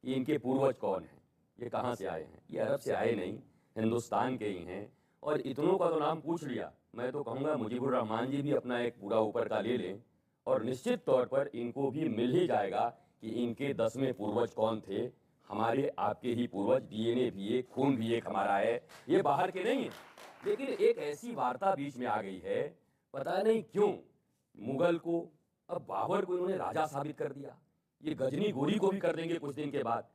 कि इनके पूर्वज कौन हैं, ये कहाँ से आए हैं। ये अरब से आए नहीं, हिंदुस्तान के ही हैं। और इतनों का तो नाम पूछ लिया, मैं तो कहूँगा मुजीबुर रहमान जी भी अपना एक पूरा ऊपर का ले लें, और निश्चित तौर पर इनको भी मिल ही जाएगा कि इनके 10वें पूर्वज कौन थे। हमारे आपके ही पूर्वज, डीएनए भी एक, खून भी एक हमारा है, ये बाहर के नहीं है। लेकिन एक ऐसी वार्ता बीच में आ गई है, पता नहीं क्यों मुगल को, अब बाबर को इन्होंने राजा साबित कर दिया, ये गजनी गोरी को भी कर देंगे कुछ दिन के बाद।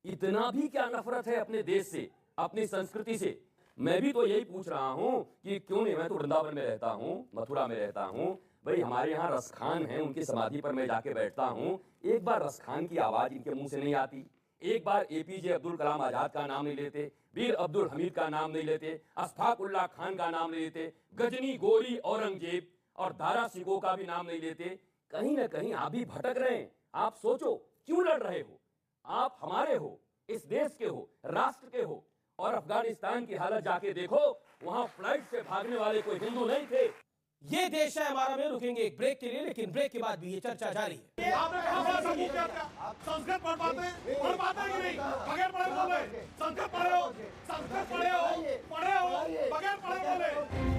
इतना भी क्या नफरत है अपने देश से, अपनी संस्कृति से? मैं भी तो यही पूछ रहा हूँ कि क्यों नहीं, मैं तो वृंदावन में रहता हूँ, मथुरा में रहता हूँ भाई, हमारे यहाँ रसखान है, उनकी समाधि पर मैं जाके बैठता हूँ, एक बार रसखान की आवाज इनके मुंह से नहीं आती, एक बार एपीजे अब्दुल कलाम आजाद का नाम नहीं लेते, वीर अब्दुल हमीद का नाम नहीं लेते, अशफाक उल्लाह खान का नाम नहीं लेते, गजनी गोरी औरंगजेब और दारा सिंह का भी नाम नहीं लेते। कहीं ना कहीं आप भी भटक रहे हैं। आप सोचो, क्यों लड़ रहे हो? आप हमारे हो, इस देश के हो, राष्ट्र के हो। और अफगानिस्तान की हालत जाके देखो, वहां फ्लाइट से भागने वाले कोई हिंदू नहीं थे। ये देश है हमारा। में रुकेंगे एक ब्रेक के लिए, लेकिन ब्रेक के बाद भी ये चर्चा जारी है। आपने कहा बड़ा सबूत क्या था? संस्कृत पढ़ पाते हैं? पढ़ पाते हैं कि नहीं? बगैर पढ़े बोले संस्कृत पढ़े हो, संस्कृत पढ़े हो, बगैर पढ़े बोले।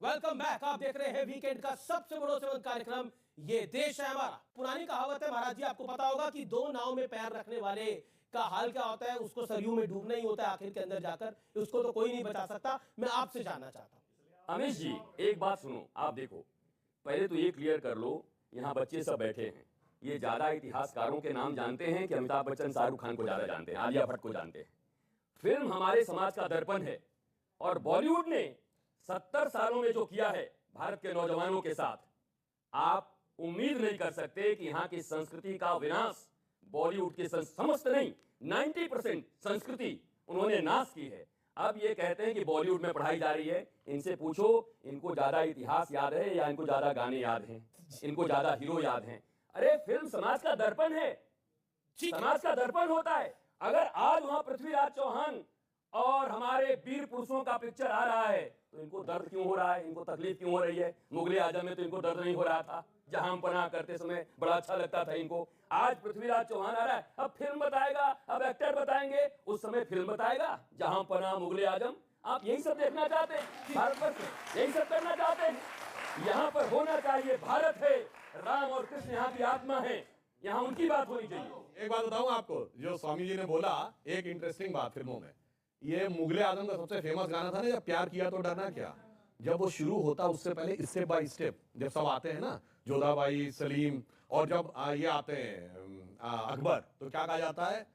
Welcome back. आप देख रहे हैं वीकेंड का सबसे भरोसेमंद कार्यक्रम ये देश है हमारा। पुरानी कहावत है महाराज जी, आपको पता होगा कि दो नाव में पैर रखने वाले का हाल क्या होता है, उसको सरयू में डूबना ही होता है आखिर के अंदर जाकर, उसको तो कोई नहीं बचा सकता। मैं आपसे जानना चाहता हूं अमिश जी, एक बात सुनो। आप देखो, पहले तो ये क्लियर कर लो, यहाँ बच्चे सब बैठे हैं, ये ज्यादा इतिहासकारों के नाम जानते हैं कि अमिताभ बच्चन शाहरुख खान को ज्यादा जानते हैं, आलिया भट्ट को जानते हैं। फिल्म हमारे समाज का दर्पण है, और बॉलीवुड ने 70 सालों में जो किया है भारत के नौजवानों के साथ, आप उम्मीद नहीं कर सकते कि यहाँ की संस्कृति का विनाश बॉलीवुड के समस्त नहीं 90% संस्कृति उन्होंने नाश की है। अब ये कहते हैं कि बॉलीवुड में पढ़ाई जा रही है। इनसे पूछो, इनको ज्यादा इतिहास याद है या इनको ज्यादा गाने याद हैं, इनको ज्यादा हीरो याद हैं? अरे फिल्म समाज का दर्पण है, समाज का दर्पण होता है। अगर आज वहां पृथ्वीराज चौहान और हमारे वीर पुरुषों का पिक्चर आ रहा है, तो इनको दर्द क्यों हो रहा है, इनको तकलीफ क्यों हो रही है? मुगले आजम में तो इनको दर्द नहीं हो रहा था, जहां पनाह करते समय बड़ा अच्छा लगता था इनको। आज पृथ्वीराज चौहान आ रहा है, अब फिल्म बताएगा, अब एक्टर बताएंगे, उस समय फिल्म बताएगा जहां पनाह मुगले आजम। आप यही सब देखना चाहते हैं भारतवर्ष में, यही सब करना चाहते हैं? यहाँ पर होना चाहिए भारत है, राम और कृष्ण यहाँ की आत्मा है, यहाँ उनकी बात होनी चाहिए। एक बात बताऊं आपको, जो स्वामी जी ने बोला, एक इंटरेस्टिंग बात फिल्मों में, ये मुगले आजम का सबसे फेमस गाना था ना, जब प्यार किया तो डरना क्या, जब वो शुरू होता उससे पहले स्टेप बाय स्टेप जब सब आते हैं ना, जोधाबाई, सलीम, और जब ये आते हैं अकबर, तो क्या कहा जाता है?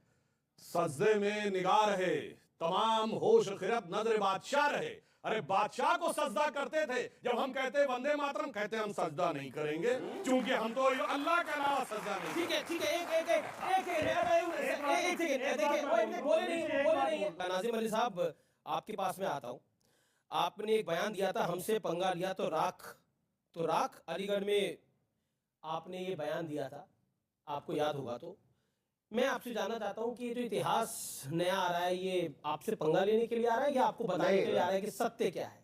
सज्जे में निगाह रहे, तमाम होश खिरत नजर बादशाह रहे। अरे बादशाह को सजदा करते थे। जब हम कहते वंदे मातरम, कहते हम सजदा नहीं करेंगे, क्योंकि हम तो अल्लाह के अलावा सजदा नहीं। ठीक है, ठीक है, एक देखिए, नाजिम अली साहब, आपके पास में आता हूँ। आपने एक बयान दिया था, हमसे पंगा लिया तो राख, अलीगढ़ में आपने ये बयान दिया था, आपको याद होगा। तो मैं आपसे जानना चाहता हूँ कि ये जो इतिहास नया आ रहा है, ये आपसे पंगा लेने के लिए आ रहा है या आपको बताने के लिए आ रहा है कि सत्य क्या है?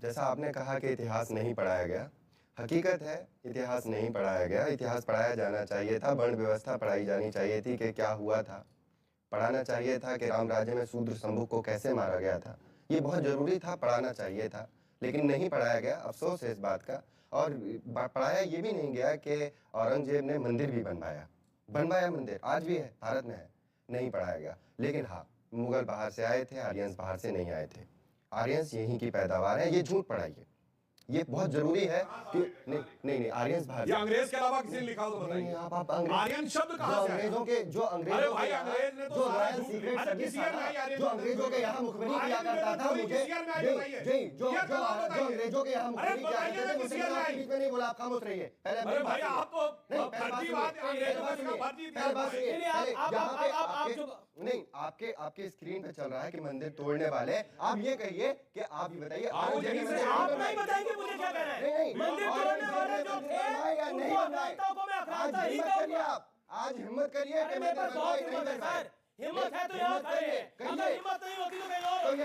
जैसा आपने कहा कि इतिहास नहीं पढ़ाया गया, हकीकत है इतिहास नहीं पढ़ाया गया। इतिहास पढ़ाया जाना चाहिए था, वर्ण व्यवस्था पढ़ाई जानी चाहिए थी कि क्या हुआ था, पढ़ाना चाहिए था कि राम राज्य में शूद्र शंभु को कैसे मारा गया था, ये बहुत ज़रूरी था, पढ़ाना चाहिए था, लेकिन नहीं पढ़ाया गया। अफसोस है इस बात का। और पढ़ाया ये भी नहीं गया कि औरंगजेब ने मंदिर भी बनवाया मंदिर, आज भी है, भारत में है, नहीं पढ़ाया गया। लेकिन हाँ, मुगल बाहर से आए थे, आर्यंस बाहर से नहीं आए थे, आर्यंस यहीं की पैदावार है, ये झूठ पढ़ाइए, ये बहुत जरूरी है कि नहीं आर्यंस बाहर, ये अंग्रेज के अलावा किसी ने लिखा हो तो बताइए। आप आर्यन शब्द कहां से आया? जो अंग्रेजों के यहाँ मुखबिरी किया करता था, मुझे जो अंग्रेजों के यहाँ मुखबिरी किया करते थे, मुझे बीच में नहीं बोला, आप खामोश रहिए। पहले भाई आप तो नहीं, आपके स्क्रीन पे चल रहा है कि मंदिर तोड़ने वाले, आप ये कहिए कि आप ये बताइए, आप नहीं बताएंगे मुझे क्या कहना है? मंदिर तोड़ने वाले जो थे, उनको अफगानिस्तान को मैं अखराता ही कहूंगा। आज हिम्मत करिए कि मेरे पास बहुत हिम्मत है सर, हिम्मत है तो यहाँ खड़े हैं, अगर हिम्मत नहीं होती तो कहीं और होती।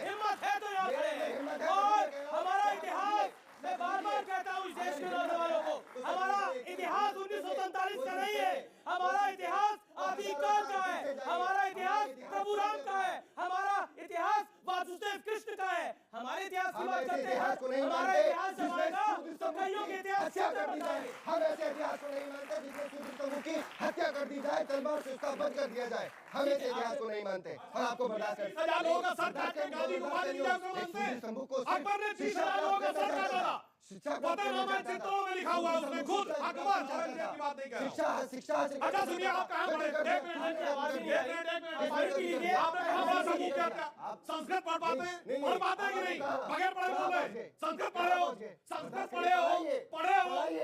हिम्मत है तो यहाँ खड़े हैं। और हमारा इतिहास, मैं बार-बार कहता हूँ इस देश के नौजवानों को, हमारा इतिहास 1947 का नहीं है, हमारा इतिहास आदिकाल का है, हमारा इतिहास प्रभु राम का है, हमारा इतिहास वासुदेव कृष्ण का है। हमारे इतिहास की बात करते हैं, हमारा इतिहास जब आएगा तो कईयों के इतिहास हत्या कर दी जाए। हम ऐसे इतिहास को नहीं मानते जिसमें शूद्र समूह की हत्या कर दी जाए, तलवार से उसका वध कर दिया जाए। हम ऐसे इतिहास को नहीं मानते और आपको बर्दाश्त करते हैं। शिक्षा चित्रों में लिखा हुआ उसने खुद अकबर की बात नहीं कर रहा। शिक्षा अच्छा सुनिए, आप कहाँ पढ़े? संस्कृत पढ़ पाते हैं कि नहीं? बगैर पढ़े बोले संस्कृत पढ़े हो, संस्कृत पढ़े हो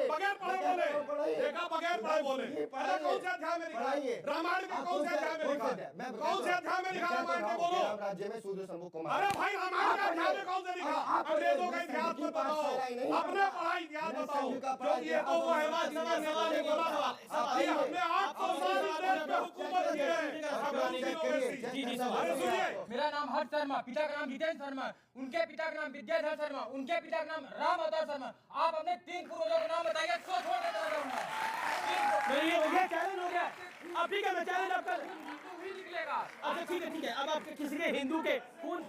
बगैर पढ़े बोले, देखा बगैर पढ़े बोले। कौन से अध्याय में लिखा है रामायण में? कौन से अध्याय में लिखा है? कौन से अध्याय में लिखा रामायण में? बोलो। राज्य में शूद्र समूह को, अरे भाई रामायण के अध्याय में कौन से लिखा? अंग्रेजों का इतिहास मत बताओ, अपने पढ़ाई इतिहास बताओ, क्योंकि ये तो वो है सवाल नहीं बोला। हमने 800 साल इस देश पे हुकूमत की है। मेरा नाम हर्ष शर्मा, पिता का नाम जितेंद्र शर्मा, उनके पिता का नाम विद्याधर शर्मा, उनके पिता का नाम राम अवतार शर्मा। आप अपने 3 पूर्वजों के नाम बताइए, छोड़ के चला जाऊंगा। नहीं हो गया, चैलेंज हो गया। अब ठीक है, मैं चैलेंज आपका निकलेगा। अच्छा ठीक है। अब आपके किसी के हिंदू के खून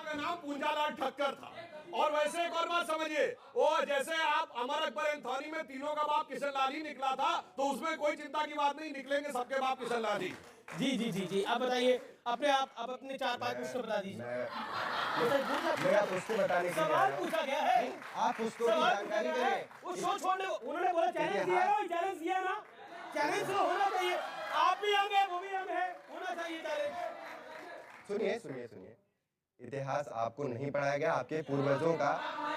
का नाम पूंजालाल ठक्कर था। और वैसे एक और बात समझिए, वो जैसे आप अमर अकबर एंथोनी में तीनों का बाप किशन लाल ही निकला था, तो उसमें कोई चिंता की बात नहीं, निकलेंगे सबके बाप किशन लाल ही। जी। अब बताइए अपने आप, अब अपने 4-5 प्रश्न बता दीजिए। सवाल पूछा गया है, आप उसको जानकारी दें। उस शो छोड़ने उन्होंने बोला चैलेंज दिया ना, चैलेंज तो होना चाहिए। आप भी अंग है, वो भी अंग है, होना चाहिए चैलेंज। सुनिए, इतिहास आपको नहीं पढ़ाया गया, आपके पूर्वजों का।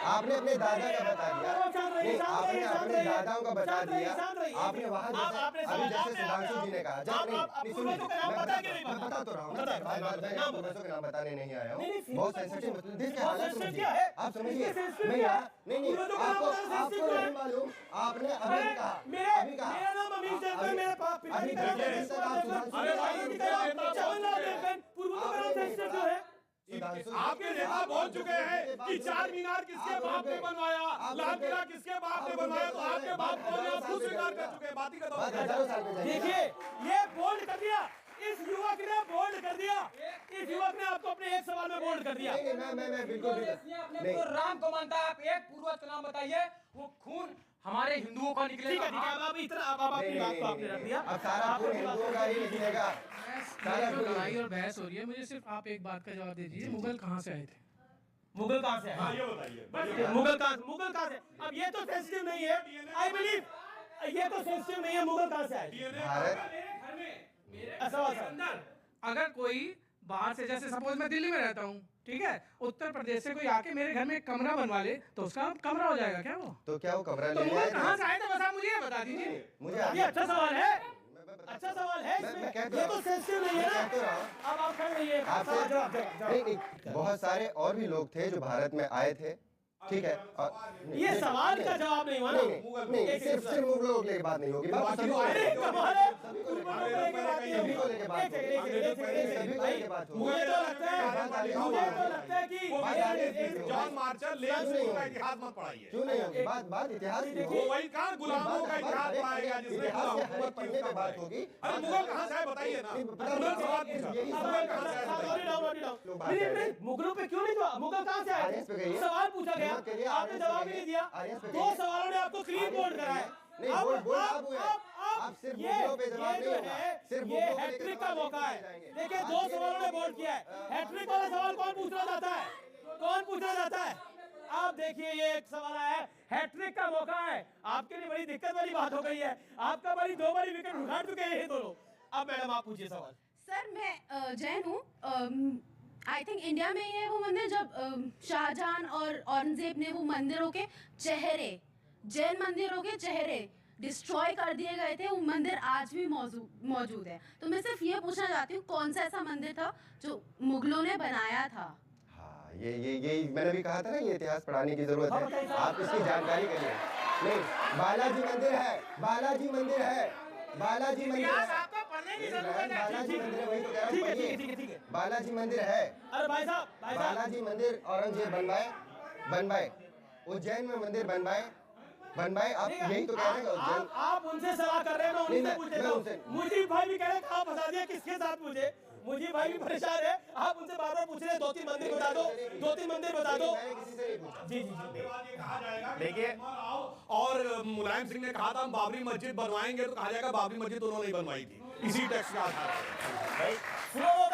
आपने अपने दादा का बता दिया, नहीं आपने अपने दादाओं का बता दिया। आपने वहाँ जैसे सुधांशु जी ने कहा, मैं बता तो रहा हूँ, पूर्वजों के नाम बताने नहीं आया हूँ। बहुत सेंसिटिव देश के हालात समझिए, आप समझिए। नहीं आपको नहीं मालूम, आपने अभी कहा, मेरा नाम अमीश देवगन, मेरे पिता का नाम है। आपके नेता बोल चुके हैं कि चार मीनार किसके बाप ने बनवाया, लाल किला किसके बाप ने बनवाया, तो आपके बाप कौन है, आप खुद स्वीकार कर चुके हैं। बात ही खत्म। देखिए ये बोल्ड कर दिया, इस युवक ने बोल्ड कर दिया, इस युवक ने आपको अपने एक सवाल में बोल्ड कर दिया। मैं बिल्कुल अपने को राम को मानता है। आप एक पूर्वज का नाम बताइए, वो खून हमारे हिंदुओं का निकलेगा। ठीक है, अब आप इतना अब अपनी बात को आपने रख दिया। अब सारा खून हिंदुओं का ही निकलेगा। लड़ाई और बहस हो रही है, मुझे सिर्फ आप एक बात का जवाब दे दीजिए, मुगल कहाँ से आए थे? मुगल कहाँ से आए? ये बताइए मुगल कहाँ से? अब ये तो सेंसिटिव नहीं है, आई बिलीव ये तो सेंसिटिव नहीं है। मुगल कहाँ से आए? भारत। अगर कोई बाहर से, जैसे सपोज मैं दिल्ली में रहता हूँ, ठीक है, उत्तर प्रदेश से कोई आके मेरे घर में एक कमरा बनवा ले तो उसका कमरा हो जाएगा क्या वो? तो क्या वो कमरा तो ले मुगल कहाँ से आए थे बस आप मुझे ये बता दीजिए। मुझे ये अच्छा सवाल है, अच्छा सवाल है इसमें। ये तो सेंसिटिव नहीं है ना। अब आप कर रही है आपसे बहुत सारे और भी लोग थे जो भारत में आए थे, ठीक है। ये सवाल का जवाब नहीं हुआ ना। नहीं, सिर्फ मुगलों के लिए बात नहीं होगी, बात सभी को लेके बात होगी। मुझे तो लगता है कि जॉन मार्शल का इतिहास मत पढ़ाइए। क्यों नहीं होगी बात इतिहास की वो वही कहाँ गुलामों का इतिहास पढ़ाएगा जिसमें हुकूमत पढ़ने पे बात होगी। अरे मुगल कहाँ से आए बताइए ना। मुगल सवाल पूछा, मुगल कहाँ से आए? मुगलों पे क्यों नहीं जवाब? मुगल कहाँ से आए? सवाल पूछा गया, आपने जवाब ही नहीं दिया। दो सवालों ने आपको क्लीन बोल्ड कराया। आप सिर्फ मुगलों पे जवाब नहीं होगा, सिर्फ ये हैट्रिक का मौका है। देखिए दो सवालों ने बोल्ड किया है। हैट्रिक वाला सवाल कौन पूछना चाहता है? कौन पूछना चाहता है? आप देखिए ये एक सवाल आया है, हैट्रिक का मौका है। आपके लिए बड़ी दिक्कत वाली बात हो गई है, आपका बड़ी दो बारी विकेट उखाड़ चुके हैं ये दोनों। अब मैडम आप पूछिए सवाल। सर मैं जैन हूँ। आई थिंक इंडिया में ये वो मंदिर जब शाहजहां और औरंगजेब ने वो मंदिरों के चेहरे, जैन मंदिरों के चेहरे डिस्ट्रॉय कर दिए गए थे, वो मंदिर आज भी मौजूद है। तो मैं सिर्फ ये पूछना चाहती हूँ कौन सा ऐसा मंदिर था जो मुगलों ने बनाया था? हाँ, ये मैंने भी कहा था ना, ये इतिहास पढ़ाने की जरूरत है, आप इसकी जानकारी करिए। नहीं, बालाजी मंदिर है, बालाजी मंदिर है, बालाजी मंदिर है, बालाजी मंदिर है, वही तो कह रहा हूँ, पढ़िए। बालाजी मंदिर है। अरे भाई साहब, बालाजी मंदिर औरंगजेब बनवाए, उज्जैन में मंदिर बनवाए। आप यही तो कह रहे हैं। आप उनसे सलाह कर रहे हैं, मैं उनसे पूछ लेता हूं। मुजीब भाई भी कह रहे हैं कहाँ फंसा दिया किसके साथ मुझे। मुजीब भाई भी परेशान है, आप उनसे बार बार पूछ रहे हैं। दो तीन मंदिर बता दो। जी। देखिए, और मुलायम सिंह ने कहा था हम बाबरी मस्जिद बनवाएंगे, तो कहा जाएगा बाबरी मस्जिद उन्होंने नहीं बनवाई थी, इसी टैक्स का आधार है। फ्लोर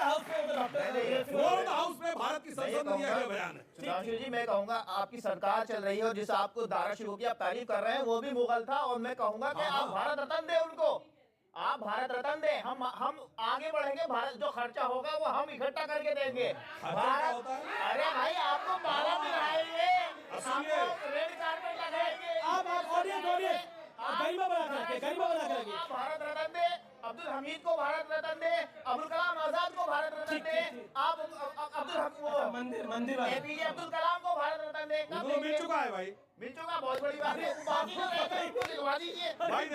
हाउस में भारत की संसद में दिया गया बयान है। सुधांशु जी, मैं कहूंगा आपकी सरकार चल रही है और जिस आपको दारा शुरू की आप तारीफ कर रहे हैं वो भी मुगल था, और मैं कहूंगा कि आप भारत रत्न दे उनको, आप भारत रत्न दे। हम आगे बढ़ेंगे, भारत जो खर्चा होगा वो हम इकट्ठा करके देंगे। भारत, अरे भाई आपको माला दिलाएंगे, आपको रेड कार्पेट लगाएंगे। आप ऑडियंस गरीबा बना करके भारत रत्न दे, अब्दुल हमीद को भारत रत्न दे, अब्दुल कलाम आजाद को भारत रत्न दे, आप मंदिर एपीजे अब्दुल कलाम को भारत रत्न दे। उनको मिल चुका है भाई, मिल चुका, बहुत बड़ी बात है। बाकी को लिखवा दीजिए भाई।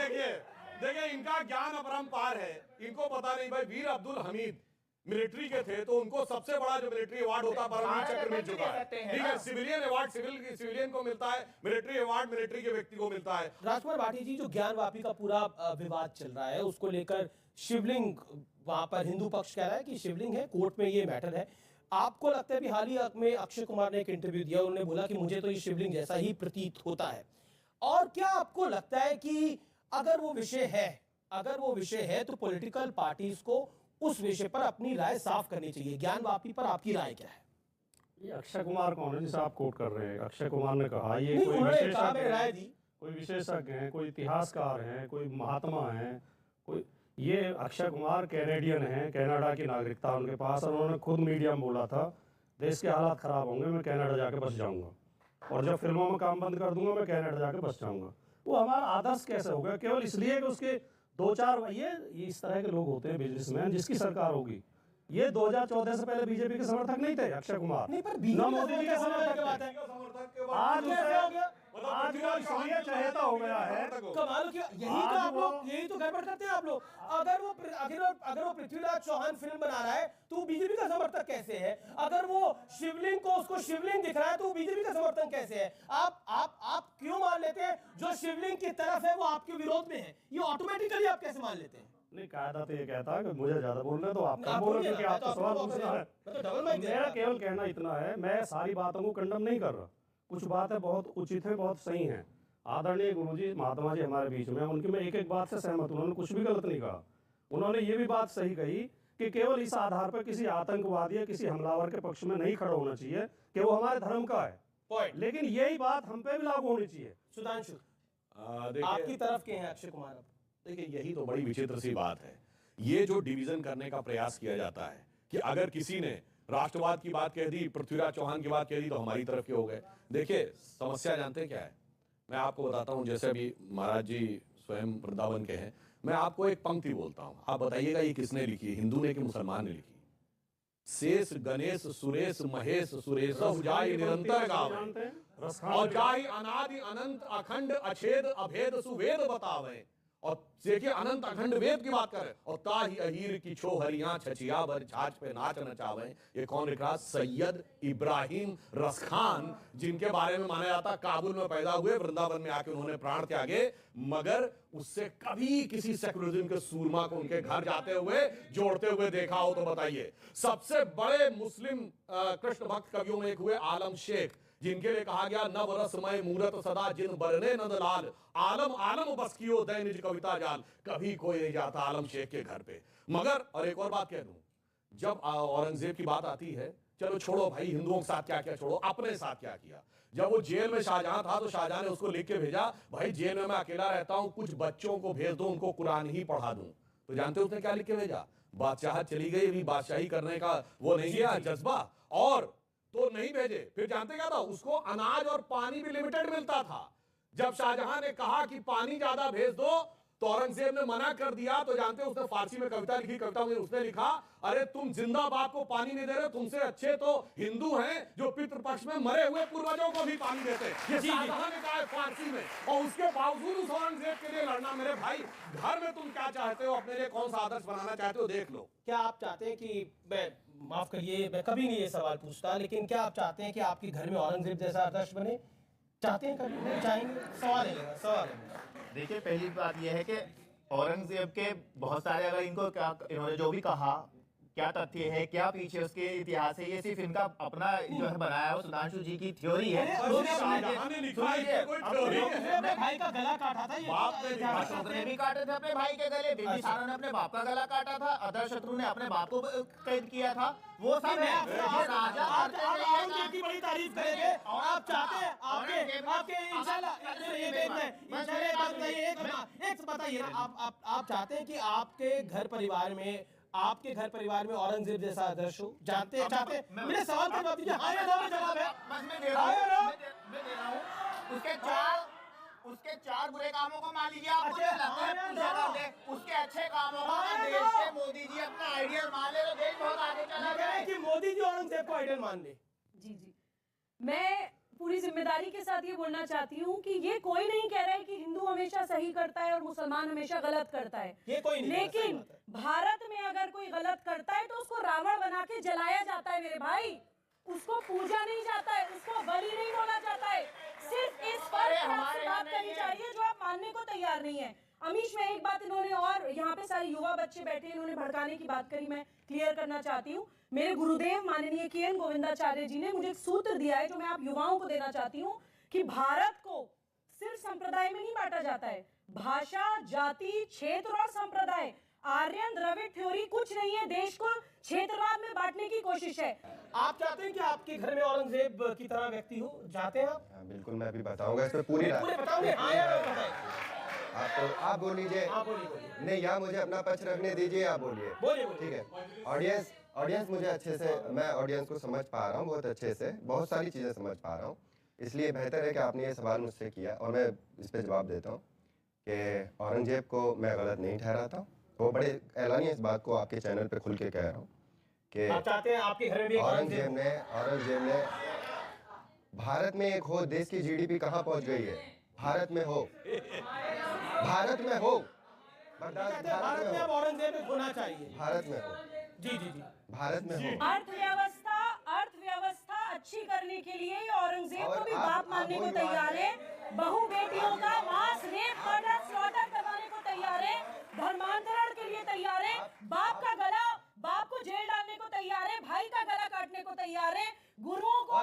देखिए इनका ज्ञान अपरंपार है, इनको पता नहीं भाई। वीर अब्दुल हमीद मिलिट्री के थे, तो उनको सबसे बड़ा जो मिलिट्री अवार्ड होता है परमवीर चक्र मिल चुका है, ठीक है। सिविलियन अवार्ड सिविलियन को मिलता है, मिलिट्री अवार्ड मिलिट्री के व्यक्ति को मिलता है। राजकुमार भाटी जी, जो ज्ञानवापी का पूरा विवाद चल रहा है, उसको लेकर शिवलिंग, वहां पर हिंदू पक्ष कह रहा है कि शिवलिंग है, कोर्ट में ये मैटर है। आपको लगता है भी हाल ही में अक्षय कुमार ने एक इंटरव्यू दिया, उन्होंने बोला कि मुझे तो ये शिवलिंग जैसा ही प्रतीत होता है। और क्या आपको लगता है कि अगर वो विषय है तो पॉलिटिकल पार्टीज को उस विषय पर अपनी राय साफ करनी चाहिए? ज्ञानवापी पर आपकी राय क्या है? ये अक्षय कुमार कौन है जिसे आप कोट कर रहे हैं? अक्षय कुमार ने कहा ये कोई विशेषज्ञ हैं, कोई इतिहासकार हैं, कोई महात्मा हैं, कोई ये अक्षय कुमार कैनेडियन हैं, कनाडा की नागरिकता उनके पास, और उन्होंने खुद मीडिया में बोला था देश के हालात खराब होंगे, मैं कनाडा जाके बस जाऊंगा, और जब फिल्मों में काम बंद कर दूंगा मैं कनाडा जाके बस जाऊंगा। वो हमारा आदर्श कैसे होगा? केवल इसलिए कि उसके दो चार ये इस तरह के लोग होते हैं बिजनेसमैन, जिसकी सरकार होगी। ये 2014 से पहले बीजेपी के समर्थक नहीं थे अक्षय कुमार, नहीं, पर मोदी जी के समर्थक थे। आज आज वो इसलिए चहेता हो गया है। कमाल क्या, यही तो आप लोग, यही तो गड़बड़ करते हैं आप लोग। अगर वो पृथ्वीराज चौहान फिल्म बना रहा है तो बीजेपी का समर्थक कैसे है? अगर वो शिवलिंग को उसको शिवलिंग दिख रहा है तो बीजेपी का समर्थन कैसे है? आप क्यों मान लेते हैं जो शिवलिंग की तरफ है वो आपके विरोध में है? ये ऑटोमेटिकली आप कैसे मान लेते हैं? नहीं, कायदा तो ये कहता है कि मुझे ज्यादा बोलना है तो आप कम बोलो, क्योंकि आपका सवाल पूछना है। मेरा केवल कहना इतना है, मैं सारी बातों को कंडम नहीं कर रहा, कुछ बातें बहुत उचित है, बहुत सही हैं। आदरणीय गुरुजी महात्मा जी हमारे बीच में, उनकी मैं एक एक बात से सहमत हूं, उन्होंने कुछ भी गलत नहीं कहा। उन्होंने ये भी बात सही कही कि केवल इस आधार पर किसी आतंकवादी या किसी हमलावर के पक्ष में नहीं खड़ा होना चाहिए कि वो हमारे धर्म का है, लेकिन यही बात हम पे भी लागू होनी चाहिए। सुधांशु, आपकी तरफ के हैं अक्षय कुमार? देखिए, यही तो बड़ी विचित्र सी बात है, ये जो डिवीजन करने का प्रयास किया जाता है कि अगर किसी ने राष्ट्रवाद की बात कह दी, पृथ्वीराज चौहान की बात कह दी तो हमारी तरफ के हो गए। देखिए, समस्या जानते हैं क्या है? मैं आपको बताता हूं, जैसे अभी महाराज जी स्वयं वृंदावन के हैं, मैं आपको एक पंक्ति बोलता हूं, आप बताइएगा ये किसने लिखी, हिंदू ने कि मुसलमान ने लिखी? शेष गणेश सुरेश महेश सुरेश जाई निरंतर गावे और जाई अनादि अनंत अखंड अछेद अभेद सुवेद बतावे। और देखिए, अनंत अखंड वेद की बात करें, और ताही अहीर की छो हरियां छचिया बर छाछ पे नाच नचावे। ये कौन लिख रहा? सैयद इब्राहिम रसखान, जिनके बारे में माना जाता काबुल में पैदा हुए, वृंदावन में आके उन्होंने प्राण त्यागे, मगर उससे कभी किसी सेकुलरिज्म के सूरमा को उनके घर जाते हुए जोड़ते हुए देखा हो तो बताइए। सबसे बड़े मुस्लिम कृष्ण भक्त कवियों में एक हुए आलम शेख, जिनके लिए कहा गया नव रसमय मूरत सदा जिन बरने नंद लाल, आलम आलम बस कियो दय निज कविता जाल। कभी कोई नहीं जाता आलम शेख के घर पे। मगर और एक और बात कह दूं, जब औरंगजेब की बात आती है, चलो छोड़ो भाई, हिंदुओं के साथ क्या क्या छोड़ो, अपने साथ क्या किया। जब वो जेल में शाहजहां था तो शाहजहां ने उसको लिख के भेजा, भाई जेल में मैं अकेला रहता हूं, कुछ बच्चों को भेज दो, उनको कुरान ही पढ़ा दूं। तो जानते हो उसने क्या लिख के भेजा? बादशाह चली गई, अभी बादशाही करने का वो नहीं गया जज्बा, और तो नहीं भेजे। फिर जानते क्या था? उसको अनाज और पानी भी लिमिटेड मिलता था। जब शाहजहां ने कहा कि पानी ज्यादा भेज दो तो औरंगजेब ने मना कर दिया। तो जानते उसने फारसी में कविता लिखी, कविता में उसने लिखा, अरे तुम जिंदा बाप को पानी नहीं दे रहे, तुमसे अच्छे तो हिंदू हैं जो पितृपक्ष में मरे हुए पूर्वजों को भी पानी देते। ये शाहजहां ने कहा है फारसी में, और उसके बावजूद उस औरंगजेब के लिए लड़ना। मेरे भाई, घर में तुम क्या चाहते हो, अपने लिए कौन सा आदर्श बनाना चाहते हो, देख लो। क्या आप चाहते हैं कि, माफ करिए मैं कभी नहीं ये सवाल पूछता, लेकिन क्या आप चाहते हैं कि आपके घर में औरंगजेब जैसा आदर्श बने? चाहते हैं? कभी नहीं चाहेंगे? सवाल है। देखिए, पहली बात यह है कि औरंगजेब के बहुत सारे, अगर इनको क्या इन्होंने जो भी कहा, क्या तथ्य है, क्या पीछे उसके इतिहास है, ये सिर्फ इनका अपना जो है बनाया है, सुधांशु जी की थ्योरी है। भाई का गला काटा था, अशोक ने भी काटे थे अपने भाई के गले, बिंबिसारा ने अपने बाप का गला काटा था, अजातशत्रु ने अपने बाप को कैद किया था। वो सब औरंगजेब की बड़ी तारीफ करेंगे। आप चाहते हैं आपके इंशाल्लाह एक बताइए, आप चाहते हैं कि आपके घर परिवार में औरंगजेब जैसा आदर्श हो? जानते हैं? चाहते हैं? मेरे सवाल का जवाब दीजिए, हाँ या नो में जवाब है। मैं दे रहा हूँ। उसके चार बुरे कामों को मान लीजिए, आपको उसके अच्छे कामों को देश के मोदी जी अपना आइडियल मान ले तो देश बहुत आगे चला जाए। कि मोदी जी औरंगजेब को आइडियल मान ले। जी, मैं पूरी जिम्मेदारी के साथ ये बोलना चाहती हूँ कि ये कोई नहीं कह रहा है कि हिंदू हमेशा सही करता है और मुसलमान हमेशा गलत करता है। ये कोई नहीं, लेकिन भारत में अगर कोई गलत करता है तो उसको रावण बना के जलाया जाता है मेरे भाई, उसको पूजा नहीं जाता है, उसको बलि नहीं बोला जाता है। सिर्फ इस पर आपसे बात करनी चाहिए जो आप मानने को तैयार नहीं है। अमीश, में एक बात इन्होंने, और यहाँ पे सारे युवा बच्चे बैठे, इन्होंने भड़काने की बात करी, मैं क्लियर करना चाहती हूँ। मेरे गुरुदेव माननीय के.एन. गोविंदाचार्य जी ने मुझे एक सूत्र दिया है जो मैं आप युवाओं को देना चाहती हूँ कि भारत को सिर्फ संप्रदाय में नहीं बांटा जाता है, भाषा, जाति, क्षेत्र और संप्रदाय, आर्यन द्रविड़ थ्योरी कुछ नहीं है, देश को क्षेत्रवाद में बांटने की कोशिश है। आप चाहते हैं कि आपके घर में औरंगजेब की तरह व्यक्ति हो? चाहते हैं आप? बिल्कुल, मैं भी बताऊंगा इस पे पूरी रात। आप बोल लीजिए। नहीं, यहाँ मुझे अपना पक्ष रखने दीजिए, आप बोलिए। ठीक है। ऑडियंस मुझे अच्छे से, मैं ऑडियंस को समझ पा रहा हूँ बहुत अच्छे से, बहुत सारी चीज़ें समझ पा रहा हूँ। इसलिए बेहतर है कि आपने ये सवाल मुझसे किया और मैं इस पर जवाब देता हूँ कि औरंगजेब को मैं गलत नहीं ठहराता हूँ। वो बड़े एलानी इस बात को आपके चैनल पे खुल के कह रहा हूँ कि आप चाहते हैं आपके घर में भी औरंगजेब ने भारत में एक हो, देश की जीडीपी कहाँ पहुंच गई है? भारत में हो, भारत में हो, भारत में अब औरंगजेब होना चाहिए, भारत में हो, जी जी जी, भारत में हो। अर्थव्यवस्था अच्छी करने के लिए औरंगजेब को भी बाप मानने को तैयार है, बहु बेटियों का मांस, रेप, मर्डर, स्लॉटर करवाने को तैयार है, धर्मांतरण के लिए तैयार है, बाप को जेल डालने को तैयार है, भाई का गला काटने को तैयार है, गुरुओं को गुरुओं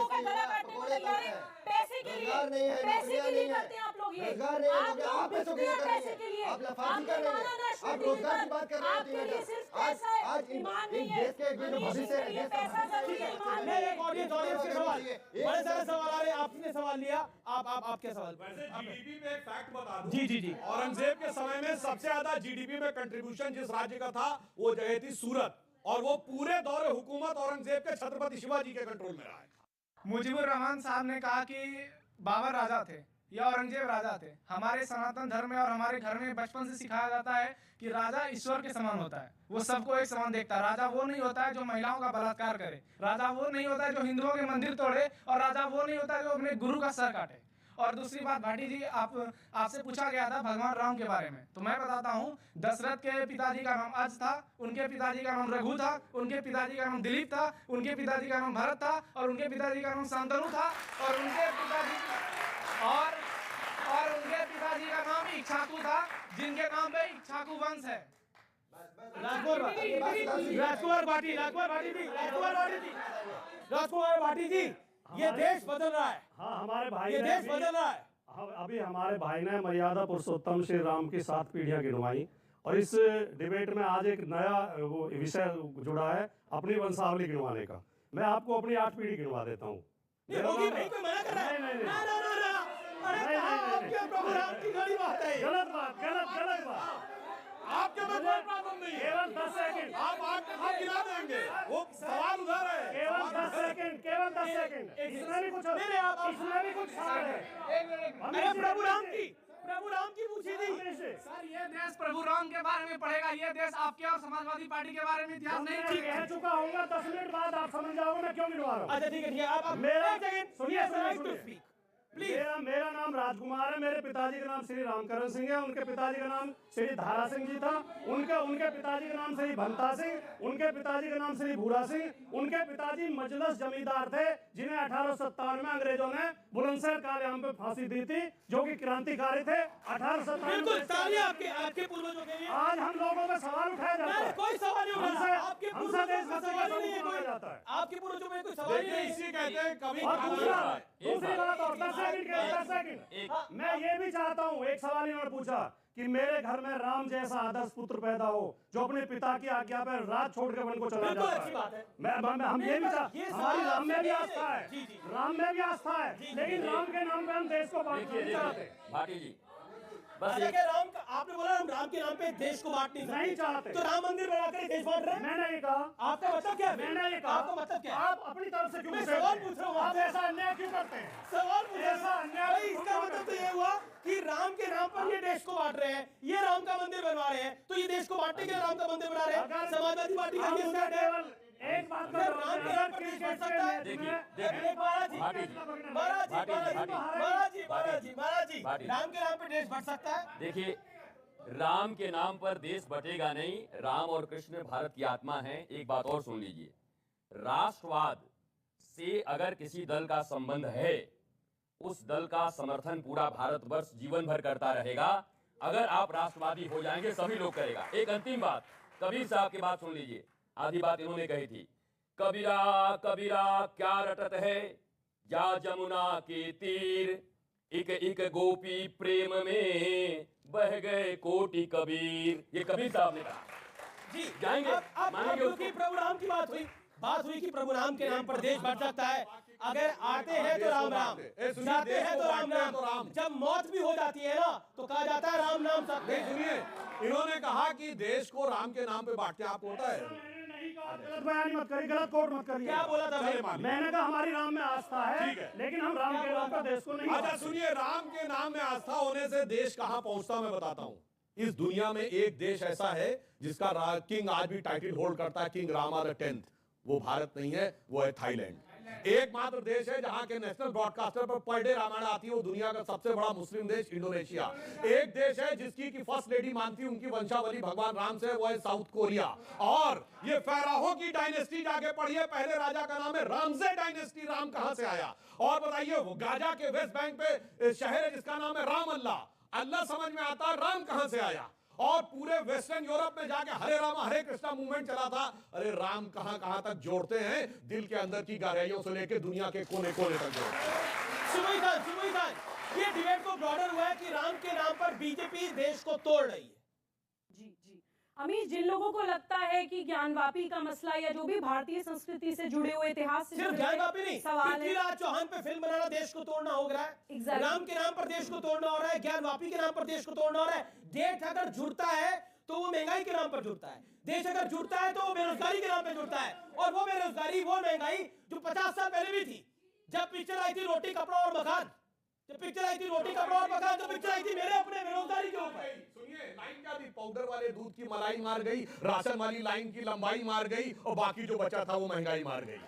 का गला काटने को तैयार है, पैसे के लिए करते हैं आप लोग ये, आप बिकते हैं पैसे के लिए, आपके माना नेशनल टीवी पर आपके लिए सिर्फ पैसा है, ईमान नहीं है, हमेशा के लिए पैसा जरूरी है, ईमान नहीं है। ऑडियंस के सवाल, बड़े सारे सवाल आ रहे हैं, आपने सवाल लिया, आप क्या सवाल? वैसे जीडीपी में एक फैक्ट बता दूं, जी जी जी, औरंगजेब के समय में सबसे ज्यादा जीडीपी में कंट्रीब्यूशन जिस राज्य का था वो जगह थी सूरत, और वो पूरे दौरे हुकूमत औरंगजेब के छत्रपति शिवाजी के कंट्रोल में रहा है। मुजीबुर रहमान साहब ने कहा कि बाबर राजा थे या औरंगजेब राजा थे। हमारे सनातन धर्म में और हमारे घर में बचपन से सिखाया जाता है कि राजा ईश्वर के समान होता है, वो सबको एक समान देखता है। राजा वो नहीं होता है जो महिलाओं का बलात्कार करे, राजा वो नहीं होता है जो हिंदुओं के मंदिर तोड़े, और राजा वो नहीं होता है जो अपने गुरु का सर काटे। और दूसरी बात भाटी जी, आपसे पूछा गया था भगवान राम के बारे में, तो मैं बताता हूँ, दशरथ के पिताजी का नाम अज था, उनके पिताजी का नाम रघु था, उनके पिताजी का नाम दिलीप था, उनके पिताजी का नाम भरत था, और उनके पिताजी का नाम शांतनु था, और उनके पिताजी का नाम इक्ष्वाकु था, जिनके नाम पे इक्ष्वाकु वंश है। राजकुमार भाटी जी, ये देश बदल रहा है। हाँ, हमारे भाई, ये देश बदल रहा है। अभी हमारे भाई ने मर्यादा पुरुषोत्तम श्री राम की 7 पीढ़ियां गिनवाई, और इस डिबेट में आज एक नया वो विषय जुड़ा है अपनी वंशावली गिनवाने का। मैं आपको अपनी 8 पीढ़ी गिनवा देता हूँ। गलत बात। आपके में कोई प्रॉब्लम नहीं है, केवल 10 सेकंड आप गिरा देंगे, वो सवाल उधर है। केवल 10 सेकंड, इसमें भी कुछ सवाल है। अरे प्रभु राम की पूछी थी सर, ये देश प्रभु राम के बारे में पढ़ेगा, ये देश आपके और समाजवादी पार्टी के बारे में इतिहास नहीं कह चुका होगा। 10 मिनट बाद आप समझ जाओगे मैं क्यों गिनवा रहा हूँ। अच्छा ठीक है, आप मेरा सुनिए मेरा नाम राजकुमार है, मेरे पिताजी का नाम श्री रामकरण सिंह है, उनके पिताजी का नाम श्री धारा सिंह जी था, उनके पिताजी का नाम श्री भंता सिंह, उनके पिताजी का नाम श्री भूरा सिंह, उनके पिताजी मजलस जमींदार थे, जिन्हें 1857 में अंग्रेजों ने बुलंदशहर कालेआम पे फांसी दी थी, जो कि क्रांतिकारी थे। 1857 आपके पूर्वजों के लिए आज हम लोगों का सवाल उठाया जाता है। कोई सवाल नहीं उठाया, आपके पूर्वजों का सवाल नहीं है, कोई जाता है। आपके पूर्वजों में कोई सवाल नहीं है, इसी कहते हैं कभी दूसरी बात और 10 सेकंड मैं ये भी चाहता हूँ, एक सवाल इन्होंने पूछा कि मेरे घर में राम जैसा आदर्श पुत्र पैदा हो, जो अपने पिता की आज्ञा पर राज छोड़ के वन को चला जाता है। हम ये भी हमारी राम में भी आस्था है, राम में भी आस्था है, लेकिन राम के नाम पे हम देश को बांटना नहीं चाहते। भाटी जी बस राम का आपने बोला हम राम के नाम पे देश को बांट नहीं चाहते, तो राम मंदिर बनाकर देश बांट रहे हैं। मैंने ये कहा, आपका मतलब क्या है? मैंने ये कहा, आपका मतलब क्या है? आप अपनी तरफ से क्यों सवाल पूछ रहा हूँ, आप ऐसा अन्याय क्यों करते हैं? सवाल पूछ रहा ऐसा अन्याय इसका मतलब तो ये हुआ कि राम के नाम पर ये देश को बांट रहे हैं, ये राम का मंदिर बनवा रहे हैं, तो ये देश को बांटने के लिए राम का मंदिर बना रहे हैं। समाजवादी पार्टी का ये स्टैंड है। एक बात राम के नाम पर देश बढ़ सकता है। महाराज जी, राम के नाम पर देश बढ़ सकता है। देखिए, राम के नाम पर देश बटेगा नहीं। राम और कृष्ण भारत की आत्मा है। एक बात और सुन लीजिए, राष्ट्रवाद से अगर किसी दल का संबंध है, उस दल का समर्थन पूरा भारतवर्ष जीवन भर करता रहेगा। अगर आप राष्ट्रवादी हो जाएंगे, सभी लोग करेगा। एक अंतिम बात, कबीर साहब की बात सुन लीजिए। आधी बात इन्होंने कही थी, कबीरा कबीरा क्या रटत है, जा जमुना के तीर, एक एक गोपी प्रेम में बह गए कोटि कबीर। ये कबीर साहब ने कहा। जी जाएंगे, मानेंगे उसको। प्रभु राम की बात हुई कि प्रभु राम के नाम पर देश बढ़ सकता है। अगर आते हैं तो राम राम, जाते हैं तो राम राम, जब मौत भी हो जाती है ना तो कहा जाता है राम नाम सत्य। सुनिए, इन्होंने कहा कि देश को राम के नाम पे बांटते, आपको होता है? गलत बयानी मत करिए, गलत कोट मत करिए। क्या बोला था? मैंने कहा हमारी राम में आस्था है, लेकिन हम राम के नाम पर देश को नहीं। अच्छा सुनिए, राम के नाम में आस्था होने से देश कहां पहुंचता मैं बताता हूं। इस दुनिया में एक देश ऐसा है जिसका किंग आज भी टाइटल होल्ड करता है, किंग रामा द 10th। वो भारत नहीं है, वो है थाईलैंड। एकमात्र देश है जहां के नेशनल ब्रॉडकास्टर पर डे रामायण आती है, वो दुनिया का सबसे बड़ा मुस्लिम देश इंडोनेशिया। एक देश है जिसकी की फर्स्ट लेडी मानती है उनकी वंशावली भगवान राम से, वो है साउथ कोरिया। और ये फैराहों की डायनेस्टी जाके पढ़िए, पहले राजा का नाम है रामजे डायनेस्टी। राम कहां से आया? और बताइए, वो गाजा के वेस्ट बैंक पे शहर है जिसका नाम है राम अल्लाह। अल्लाह समझ में आता, राम कहां से आया? और पूरे वेस्टर्न यूरोप में जाके हरे रामा हरे कृष्णा मूवमेंट चला था। अरे राम कहां कहां तक जोड़ते हैं, दिल के अंदर की गहराइयों से लेकर दुनिया के कोने कोने तक जोड़ते हैं। सुमई खान, ये डिबेट को ब्रॉडर हुआ है कि राम के नाम पर बीजेपी देश को तोड़ रही है। जी अमीश, जिन लोगों को लगता है कि ज्ञानवापी का मसला या जो भी भारतीय संस्कृति से जुड़े हुए इतिहास से सिर्फ ज्ञानवापी नहीं, पृथ्वीराज चौहान पे फिल्म बनाना देश को तोड़ना हो रहा है। राम के नाम पर देश को तोड़ना हो रहा है, ज्ञानवापी के नाम पर देश को तोड़ना हो रहा है। देश अगर जुड़ता है तो वो महंगाई के नाम पर जुड़ता है, देश अगर जुड़ता है तो वो बेरोजगारी के नाम पर जुड़ता है। और वो बेरोजगारी, वो महंगाई जो 50 साल पहले भी थी, जब पिक्चर आई थी रोटी कपड़ा और मकान, जब पिक्चर आई थी रोटी कपड़ा और मकान, तो पिक्चर आई थी मेरे अपने बेरोजगारी के ऊपर। सुनिए, लाइन क्या थी? पाउडर वाले दूध की मलाई मार गई, राशन वाली लाइन की लंबाई मार गई, और बाकी जो बचा था वो महंगाई मार गई।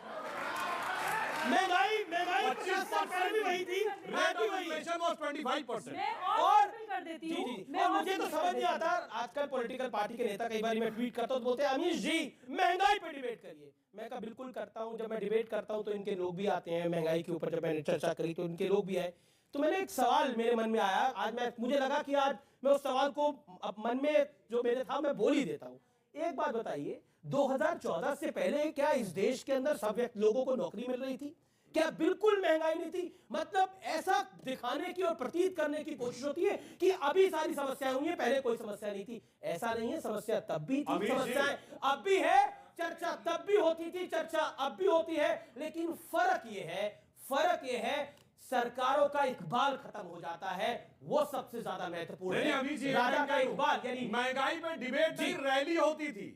महंगाई 50 साल पहले भी वही थी, इन्फ्लेशन वाज 25%। और और मुझे तो समझ नहीं आता, आजकल पॉलिटिकल पार्टी के नेता कई बार मैं ट्वीट करता हूं तो बोलते हैं अमीश जी महंगाई पे डिबेट करिए। मैं कहा बिल्कुल करता हूं, जब मैं डिबेट करता हूं तो इनके लोग भी आते हैं, महंगाई के ऊपर जब मैंने चर्चा करी तो इनके लोग भी आए। तो मैंने एक सवाल मेरे मन में आया, आज मुझे लगा कि आज मैं उस सवाल को अब मन में जो मेरे था मैं बोल ही देता हूं। एक बात बताइए, 2014 से पहले क्या इस देश के अंदर सब लोगों को नौकरी मिल रही थी? क्या बिल्कुल महंगाई नहीं थी? मतलब ऐसा दिखाने की और प्रतीत करने की कोशिश होती है कि अभी सारी समस्याएं हुई हैं, पहले कोई समस्या नहीं थी। ऐसा नहीं है, समस्या तब भी थी, समस्याएं अब भी है, चर्चा तब भी होती थी, चर्चा अब भी होती है। लेकिन फर्क ये है सरकारों का इकबाल खत्म हो जाता है, वो सबसे ज्यादा महत्वपूर्ण है। राजा का इकबाल यानी महंगाई में डिबेट की रैली होती थी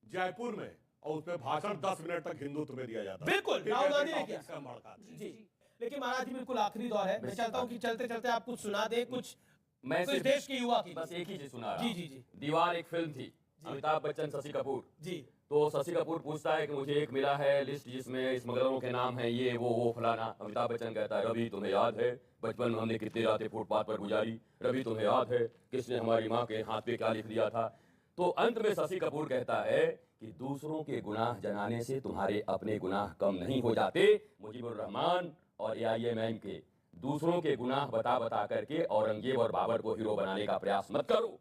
जयपुर में, और उसमें भाषण 10 मिनट तक हिंदुत्व में दिया जाता। बिल्कुल राहुल गांधी ने किया जी। लेकिन महाराज जी बिल्कुल आखिरी दौर है, मैं चाहता हूं कि चलते चलते आप कुछ सुना दे, कुछ मैं तो इस देश के युवा की बस एक ही चीज सुना रहा। जी। दीवार एक फिल्म थी, अमिताभ बच्चन, शशि कपूर जी। तो शशि कपूर पूछता है कि मुझे एक मिला है लिस्ट जिसमें स्मगलरों के नाम है ये वो फलाना। अमिताभ बच्चन कहता है रवि तुम्हें याद है बचपन में हमने कितनी रातें फुटपाथ पर गुजारी, रवि तुम्हें याद है किसने हमारी माँ के हाथ पे क्या लिख दिया था। तो अंत में शशि कपूर कहता है कि दूसरों के गुनाह जनाने से तुम्हारे अपने गुनाह कम नहीं हो जाते। मुजीबुर रहमान और AIMM के दूसरों के गुनाह बता बता करके औरंगजेब और बाबर को हीरो बनाने का प्रयास मत करो,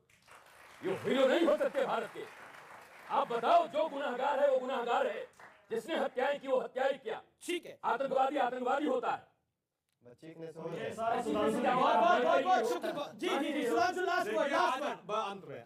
ये हीरो नहीं हो सकते भारत के। आप बताओ, जो गुनाहगार है वो गुनाहगार है, जिसने हत्याएं की वो हत्याएं किया, ठीक है। आतंकवादी आतंकवादी होता है।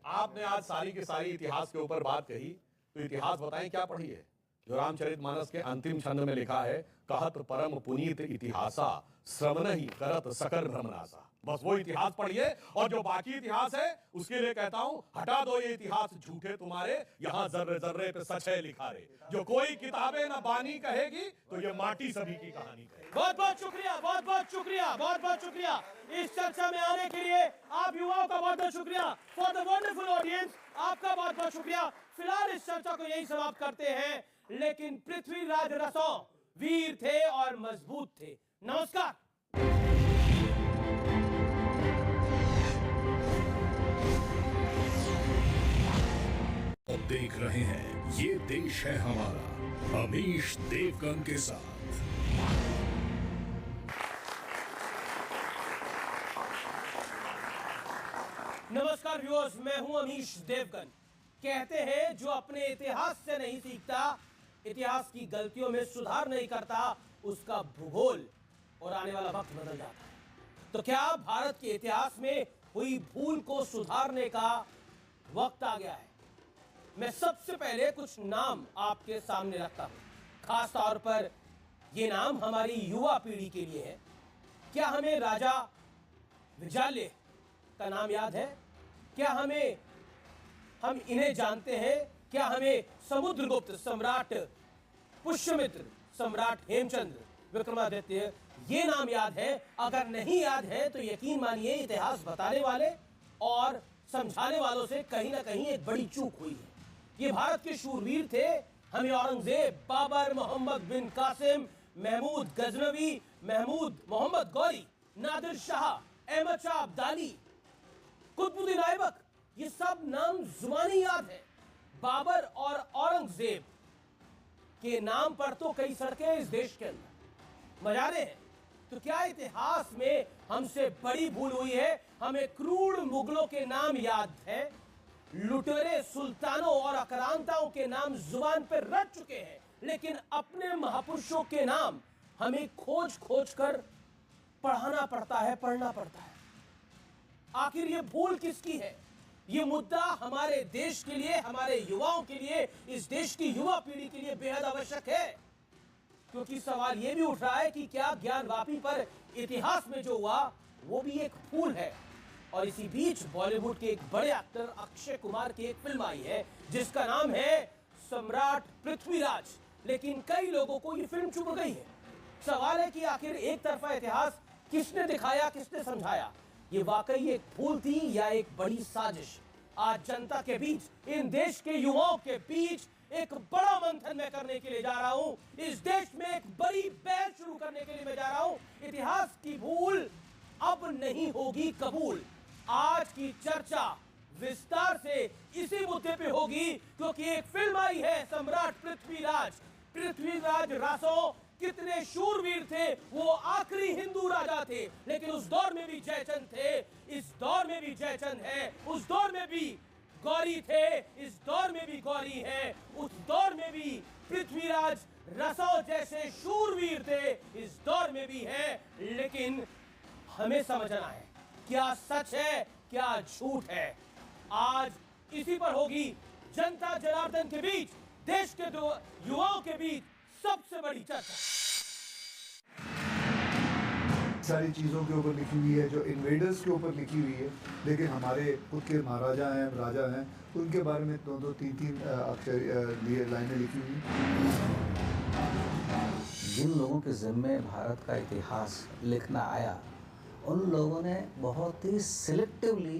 आपने आज सारी की सारी इतिहास के ऊपर बात कही, तो इतिहास बताएं क्या पढ़ी है? जो रामचरितमानस के अंतिम छंद में लिखा है, कहत परम पुनीत इतिहासा श्रवण ही करत सकल भ्रमनासा। बस वो इतिहास पढ़िए, और जो बाकी इतिहास है उसके लिए कहता हूं हटा दो ये इतिहास झूठे तुम्हारे, यहाँ जर्रे जर्रे पे सच है लिखा रे। जो कोई किताबें न बानी कहेगी तो ये माटी सभी की कहानी कहेगी। बहुत बहुत शुक्रिया, बहुत बहुत शुक्रिया, बहुत बहुत शुक्रिया इस चर्चा में आने के लिए। आप युवाओं का बहुत बहुत शुक्रिया, फॉर द वंडरफुल ऑडियंस आपका बहुत बहुत शुक्रिया। फिलहाल इस चर्चा को यही समाप्त करते हैं, लेकिन पृथ्वीराज रसों वीर थे और मजबूत थे। नमस्कार। अब देख रहे हैं ये देश है हमारा, अमीश देवगन के साथ। नमस्कार व्यूअर्स, मैं हूं अमीश देवगन। कहते हैं जो अपने इतिहास से नहीं सीखता, इतिहास की गलतियों में सुधार नहीं करता, उसका भूगोल और आने वाला वक्त बदल जाता है। तो क्या भारत के इतिहास में हुई भूल को सुधारने का वक्त आ गया है? मैं सबसे पहले कुछ नाम आपके सामने रखता हूं, खास तौर पर ये नाम हमारी युवा पीढ़ी के लिए है। क्या हमें राजा विजयालय का नाम याद है? क्या हम इन्हें जानते हैं? क्या हमें समुद्रगुप्त, सम्राट पुष्यमित्र, सम्राट हेमचंद्र, विक्रमादित्य ये नाम याद है? अगर नहीं याद है तो यकीन मानिए इतिहास बताने वाले और समझाने वालों से कहीं ना कहीं एक बड़ी चूक हुई है। ये भारत के शूरवीर थे। हमें औरंगजेब, बाबर, मोहम्मद बिन कासिम, महमूद गजनवी, महमूद मोहम्मद गौरी, नादिर शाह, अहमद शाह अब्दाली, कुतुबुद्दीन ऐबक, ये सब नाम जुबानी याद है। बाबर और औरंगजेब के नाम पर तो कई सड़कें इस देश के अंदर मजारे हैं। तो क्या इतिहास में हमसे बड़ी भूल हुई है? हमें क्रूर मुगलों के नाम याद है, लुटेरे सुल्तानों और आक्रांताओं के नाम जुबान पर रट चुके हैं, लेकिन अपने महापुरुषों के नाम हमें खोज खोज कर पढ़ाना पड़ता है, पढ़ना पड़ता है। आखिर ये भूल किसकी है? ये मुद्दा हमारे देश के लिए, हमारे युवाओं के लिए, इस देश की युवा पीढ़ी के लिए बेहद आवश्यक है, क्योंकि सवाल यह भी उठ रहा है कि क्या ज्ञानवापी पर इतिहास में जो हुआ वो भी एक भूल है। और इसी बीच बॉलीवुड के एक बड़े एक्टर अक्षय कुमार की एक फिल्म आई है जिसका नाम है सम्राट पृथ्वीराज, लेकिन कई लोगों को ये फिल्म चुभ गई है। सवाल है कि आखिर एक तरफा इतिहास किसने दिखाया, किसने समझाया? ये वाकई एक भूल थी या एक बड़ी साजिश? आज जनता के बीच, इन देश के युवाओं के बीच एक बड़ा मंथन मैं करने के लिए जा रहा हूं। इस देश में एक बड़ी बहस शुरू करने के लिए मैं जा रहा हूं। इतिहास की भूल अब नहीं होगी कबूल। आज की चर्चा विस्तार से इसी मुद्दे पे होगी, क्योंकि एक फिल्म आई है सम्राट पृथ्वीराज। पृथ्वीराज रासो कितने शूरवीर थे, वो आखिरी हिंदू राजा थे, लेकिन उस दौर में भी जयचंद थे, इस दौर में भी जयचंद है, उस दौर में भी गौरी थे, इस दौर में भी गौरी है, उस दौर में भी पृथ्वीराज रसो जैसे शूरवीर थे, इस दौर में भी है। लेकिन हमें समझना है क्या सच है, क्या झूठ है। आज इसी पर होगी जनता जनार्दन के बीच, देश के दो युवाओं के बीच सबसे बड़ी चर्चा। सारी चीज़ों के ऊपर लिखी हुई है जो इन्वेडर्स के ऊपर लिखी हुई है, लेकिन हमारे खुद के महाराजा हैं, राजा हैं, उनके बारे में दो तीन अक्षर लाइनें लिखी हुई हैं। जिन लोगों के ज़िम्मे भारत का इतिहास लिखना आया, उन लोगों ने बहुत ही सिलेक्टिवली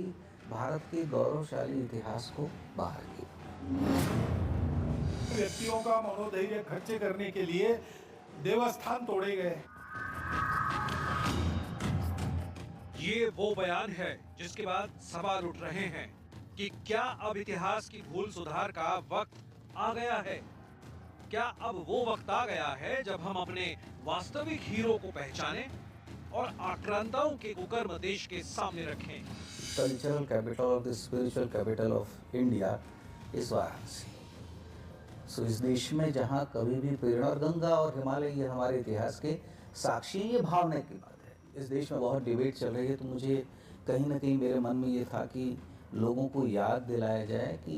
भारत के गौरवशाली इतिहास को बाहर किया। व्यक्तियों का मनोधैर्य खर्चे करने के लिए देवस्थान तोड़े गए। ये वो बयान है जिसके बाद सवाल उठ रहे हैं कि क्या अब इतिहास की भूल सुधार का वक्त आ गया है? क्या अब वो वक्त आ गया है जब हम अपने वास्तविक हीरो को पहचानें और आक्रांताओं के कुकर्म देश के सामने रखें? Cultural capital of the spiritual capital of India is Varanasi. So इस देश में जहाँ कभी भी प्रेरणा गंगा और हिमालय ये हमारे इतिहास के साक्षी, ये भावना की बात है। इस देश में बहुत डिबेट चल रही है, तो मुझे कहीं ना कहीं मेरे मन में ये था कि लोगों को याद दिलाया जाए कि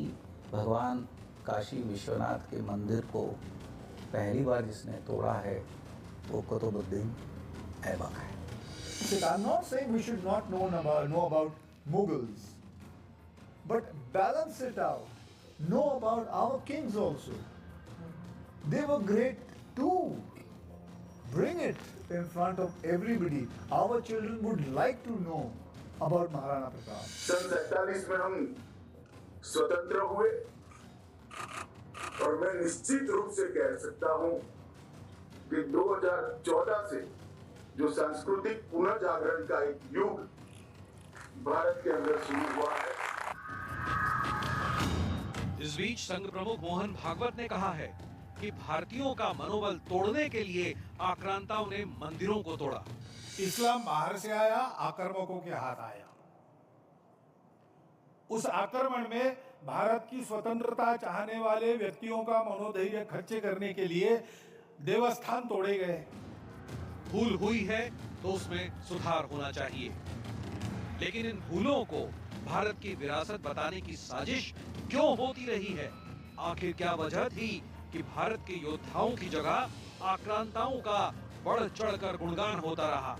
भगवान काशी विश्वनाथ के मंदिर को पहली बार जिसने तोड़ा है वो कुतुबुद्दीन ऐबक है। I'm not saying we should not know about Mughals, but balance it out. Know about our kings also. They were great too. Bring it in front of everybody. Our children would like to know about Maharana Pratap. सन 47 में हम स्वतंत्र हुए और मैं निश्चित रूप से कह सकता हूं कि 2014 से जो सांस्कृतिक पुनर्जागरण का एक युग भारत के अंदर शुरू हुआ है। इस बीच संघ प्रमुख मोहन भागवत ने कहा है कि भारतीयों का मनोबल तोड़ने के लिए आक्रांताओं ने मंदिरों को तोड़ा। इस्लाम बाहर से आया, आक्रमकों के हाथ आया। उस आक्रमण में भारत की स्वतंत्रता चाहने वाले व्यक्तियों का मनोधैर्य खर्चे करने के लिए देवस्थान तोड़े गए। भूल हुई है तो उसमें सुधार होना चाहिए, लेकिन इन भूलों को भारत की विरासत बताने की साजिश क्यों होती रही है? आखिर क्या वजह थी कि भारत के योद्धाओं की जगह आक्रांताओं का बढ़ चढ़कर गुणगान होता रहा?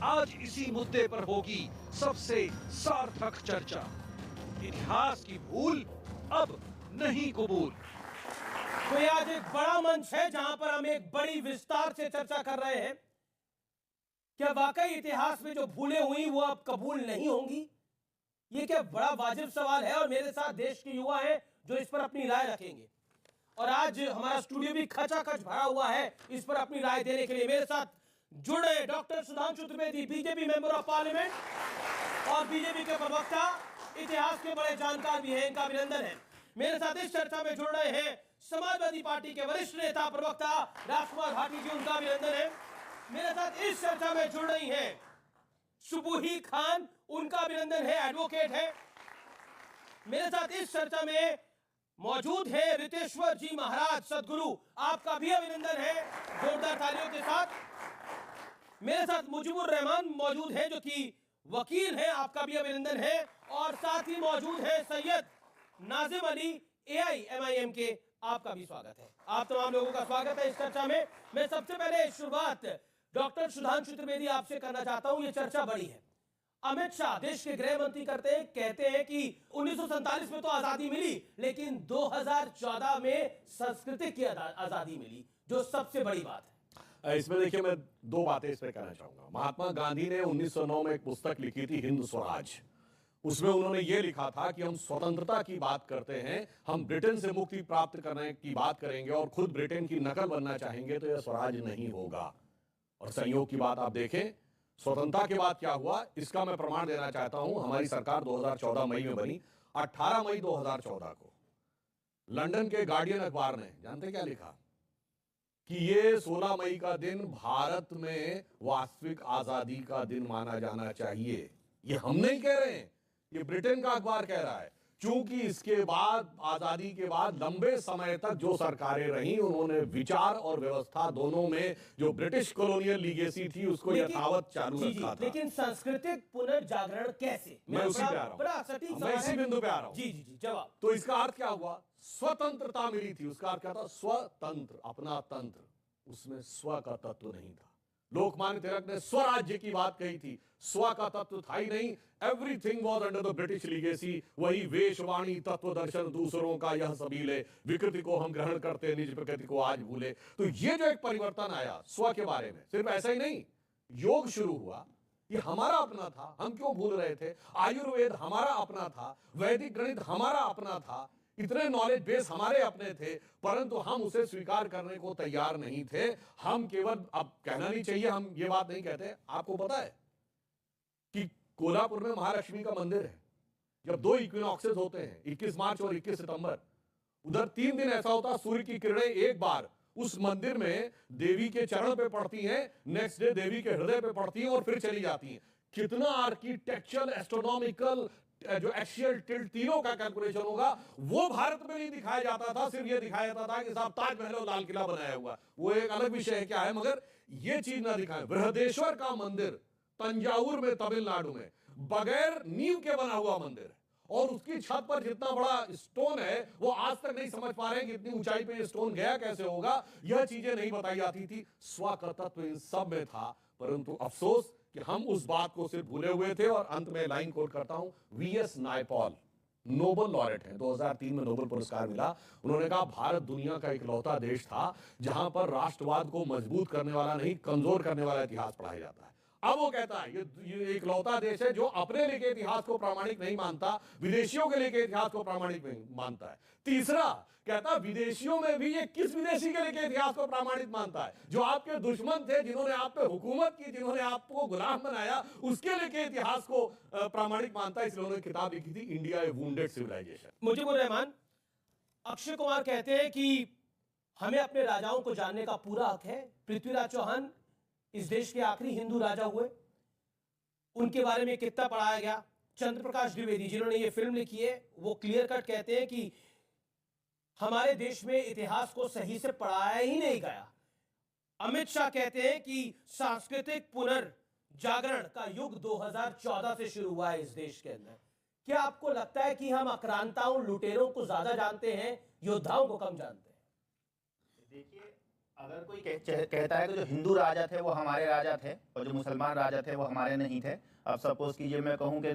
आज इसी मुद्दे पर होगी सबसे सार्थक चर्चा। इतिहास की भूल अब नहीं कबूल। तो ये आज एक बड़ा मंच है जहां पर हम एक बड़ी विस्तार से चर्चा कर रहे हैं। क्या वाकई इतिहास में जो भूलें हुई वो अब कबूल नहीं होंगी? ये क्या बड़ा वाजिब सवाल है, और मेरे साथ देश के युवा हैं जो इस पर अपनी राय रखेंगे। और आज हमारा स्टूडियो भी खचाखच भरा हुआ है इस पर अपनी राय देने के लिए। मेरे साथ जुड़े doctor Sudhanshu Trivedi, BJP member of parliament और बीजेपी के प्रवक्ता, इतिहास के बड़े जानकार भी हैं, इनका अभिनंदन है। मेरे साथ इस चर्चा में जुड़ रहे हैं समाजवादी पार्टी के वरिष्ठ नेता प्रवक्ता राजकुमार भाटी जी, उनका अभिनंदन है। मेरे साथ इस चर्चा में जुड़ रही हैं सुबुही खान, उनका अभिनंदन है, एडवोकेट है। मेरे साथ इस चर्चा में मौजूद है रितेश्वर जी महाराज सदगुरु, आपका भी अभिनंदन है जोरदार तालियों के साथ। मेरे साथ मुजीबुर रहमान मौजूद है जो कि वकील हैं, आपका भी अभिनंदन है। और साथ ही मौजूद है सैयद नाजिम अली AIMIM के, आपका भी स्वागत है। आप तमाम लोगों का स्वागत है इस चर्चा में। मैं सबसे पहले शुरुआत डॉक्टर सुधांशु त्रिवेदी आपसे करना चाहता हूं। ये चर्चा बड़ी है। अमित शाह देश के गृह मंत्री कहते हैं कि 1947 में तो आजादी मिली, लेकिन 2014 में संस्कृति की आजादी मिली, जो सबसे बड़ी बात है। इसमें देखिए, मैं दो बातें इस पे कहना चाहूंगा। महात्मा गांधी ने 1909 में एक पुस्तक लिखी थी, हिंद स्वराज। उसमें उन्होंने ये लिखा था कि हम स्वतंत्रता की बात करते हैं, हम ब्रिटेन से मुक्ति प्राप्त करने की बात करेंगे और खुद ब्रिटेन की नकल बनना चाहेंगे तो यह स्वराज नहीं होगा। और संयोग की बात आप देखें, स्वतंत्रता के बाद क्या हुआ, इसका मैं प्रमाण देना चाहता हूं। हमारी सरकार 2014 मई में बनी। 18 मई 2014 को लंदन के गार्डियन अखबार ने, जानते क्या लिखा, कि ये 16 मई का दिन भारत में वास्तविक आजादी का दिन माना जाना चाहिए। ये हम नहीं कह रहे हैं, ये ब्रिटेन का अखबार कह रहा है। क्योंकि इसके बाद, आजादी के बाद लंबे समय तक जो सरकारें रहीं, उन्होंने विचार और व्यवस्था दोनों में जो ब्रिटिश कॉलोनियल लीगेसी थी उसको यथावत चालू रखा था। लेकिन सांस्कृतिक पुनर्जागरण कैसे? मैं उसी पे आ रहा हूं, मैं इसी बिंदु पे आ रहा हूं। जी जी जी, जवाब। तो इसका अर्थ क्या हुआ? स्वतंत्रता मिली थी, उसका अर्थ क्या था? स्वतंत्र, अपना तंत्र। उसमें स्व का तत्व नहीं था। लोकमान्य तिलक ने स्वराज्य की बात कही थी, स्व का तत्व था ही नहीं। Everything was under the British legacy. वही वेशवाणी, तत्व दर्शन, दूसरों का यह सबीले, विकृति को हम ग्रहण करते, निज प्रकृति को आज भूले। तो ये जो एक परिवर्तन आया स्व के बारे में, सिर्फ ऐसा ही नहीं, योग शुरू हुआ, ये हमारा अपना था, हम क्यों भूल रहे थे। आयुर्वेद हमारा अपना था, वैदिक गणित हमारा अपना था, इतने नॉलेज बेस हमारे अपने थे, परंतु हम उसे स्वीकार करने को तैयार नहीं थे। हम केवल, अब कहना नहीं चाहिए, हम ये बात नहीं कहते। आपको पता है कि कोल्हापुर में महालक्ष्मी का मंदिर है। जब 2 इक्विनॉक्सेस होते हैं, 21 मार्च और 21 सितंबर, उधर 3 दिन ऐसा होता, सूर्य की किरणें एक बार उस मंदिर में देवी के चरण पे पड़ती हैं, नेक्स्ट डे देवी के हृदय पे पड़ती हैं और फिर चली जाती हैं। कितना आर्किटेक्चरल, एस्ट्रोनॉमिकल, जो एक्सियल टिल्ट, तीनों का कैलकुलेशन होगा, वो भारत में नहीं दिखाया जाता था। सिर्फ ये दिखाया जाता था कि साहब ताजमहल और लाल किला बनाया हुआ, वो एक अलग विषय है क्या है, मगर ये चीज ना दिखाए। बृहदेश्वर का मंदिर तंजावुर में, तमिलनाडु में, बगैर नींव के बना हुआ मंदिर है, और उसकी छत पर जितना बड़ा स्टोन है, वो आज तक नहीं समझ पा रहे हैं कि इतनी ऊंचाई पे ये स्टोन गया कैसे होगा। यह चीजें नहीं बताई जाती थी। स्व का तत्व इन सब में था, परंतु अफसोस कि हम उस बात को सिर्फ भूले हुए थे। और अंत में लाइन कोट करता हूं, VS नायपॉल नोबेल लॉरेट हैं, 2003 में नोबेल पुरस्कार मिला। उन्होंने कहा भारत दुनिया का इकलौता देश था जहां पर राष्ट्रवाद को मजबूत करने वाला नहीं, कमजोर करने वाला इतिहास पढ़ाया जाता है। अब वो कहता है ये इकलौता देश है जो अपने लिए के इतिहास को प्रामाणिक नहीं मानता, विदेशियों के लिए के इतिहास को प्रामाणिक नहीं मानता है। तीसरा कहता, विदेशियों में भी ये किस विदेशी के लिए के इतिहास को प्रामाणिक मानता है? जो आपके दुश्मन थे, जिन्होंने आप पे हुकूमत की, जिन्होंने आपको गुलाम बनाया, उसके लिए के इतिहास को प्रामाणिक मानता है। इसलिए उन्होंने किताब लिखी थी, इंडिया ए वुंडेड सिविलाइजेशन। मुजीबुर रहमान, अक्षय कुमार कहते हैं कि हमें अपने राजाओं को जानने का पूरा हक है। पृथ्वीराज चौहान इस देश के आखिरी हिंदू राजा हुए, उनके बारे में कितना पढ़ाया गया। चंद्र प्रकाश द्विवेदी, जिन्होंने ये फिल्म लिखी है, वो क्लियर कट कहते हैं कि हमारे देश में इतिहास को सही से पढ़ाया ही नहीं गया। अमित शाह कहते हैं कि सांस्कृतिक पुनर्जागरण का युग 2014 से शुरू हुआ है इस देश के अंदर। क्या आपको लगता है कि हम आक्रांताओं, लुटेरों को ज्यादा जानते हैं, योद्धाओं को कम जानते हैं? देखिए, अगर कोई कहता है कि जो हिंदू राजा थे वो हमारे राजा थे और जो मुसलमान राजा थे वो हमारे नहीं थे। अब सपोज कीजिए मैं कहूँ कि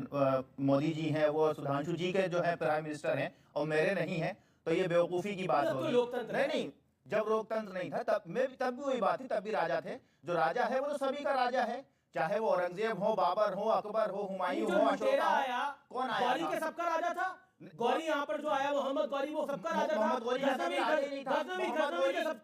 मोदी जी हैं वो सुधांशु जी के जो है प्राइम मिनिस्टर हैं और मेरे नहीं हैं, तो ये बेवकूफ़ी की बात होगी। नहीं, जब लोकतंत्र नहीं था तब भी वही बात थी, तब भी राजा थे। जो राजा है वो तो सभी का राजा है, चाहे वो औरंगजेब हो, बाबर हो, अकबर हो, हुमायूं हो, अशोका हो। कौन आया? सबका राजा था। गौरी यहाँ पर जो आया मोहम्मद गौरी वो सबका राजा था। मोहम्मद गौरी गजनवी राजा नहीं था। गजनवी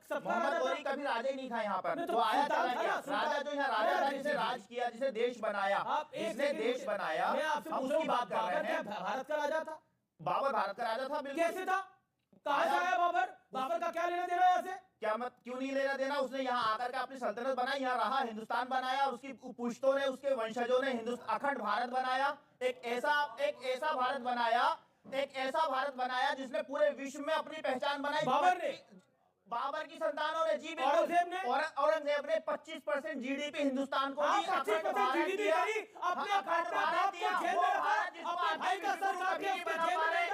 सबका मोहम्मद राजा गौरी था। कभी राजा ही नहीं था यहाँ पर। तो वो आया सुल्तान चला था गया। ना, सुल्तान। राजा जो यहाँ राजा था, जिसे राज किया, जिसे देश बनाया, जिसने देश बनाया, मैं आपसे हम पूछ रहा उसकी हूँ, बात कर रहे हैं। भारत का राजा था? बाबर भारत का राजा था, बिल्कुल। कैसे था? कहाँ से आया बाबर? बाबर का क्या लेना देना यहाँ से? क्या मत क्यों नहीं लेना देना? उसने यहाँ आकर के अपनी सल्तनत बनाई, यहाँ रहा, हिंदुस्तान बनाया, और उसकी पुश्तों ने, उसके वंशजों ने अखंड भारत बनाया। एक ऐसा भारत बनाया जिसने पूरे विश्व में अपनी पहचान बनाई। बाबर की संतानों ने, जी बिल्कुल, औरंगजेब ने 25% GDP हिंदुस्तान को दी, अखंड भारत दिया, अखंड भारत दिया, वो भारत जिसको आपके विश्वगुरु कभी नहीं बना पा रहे।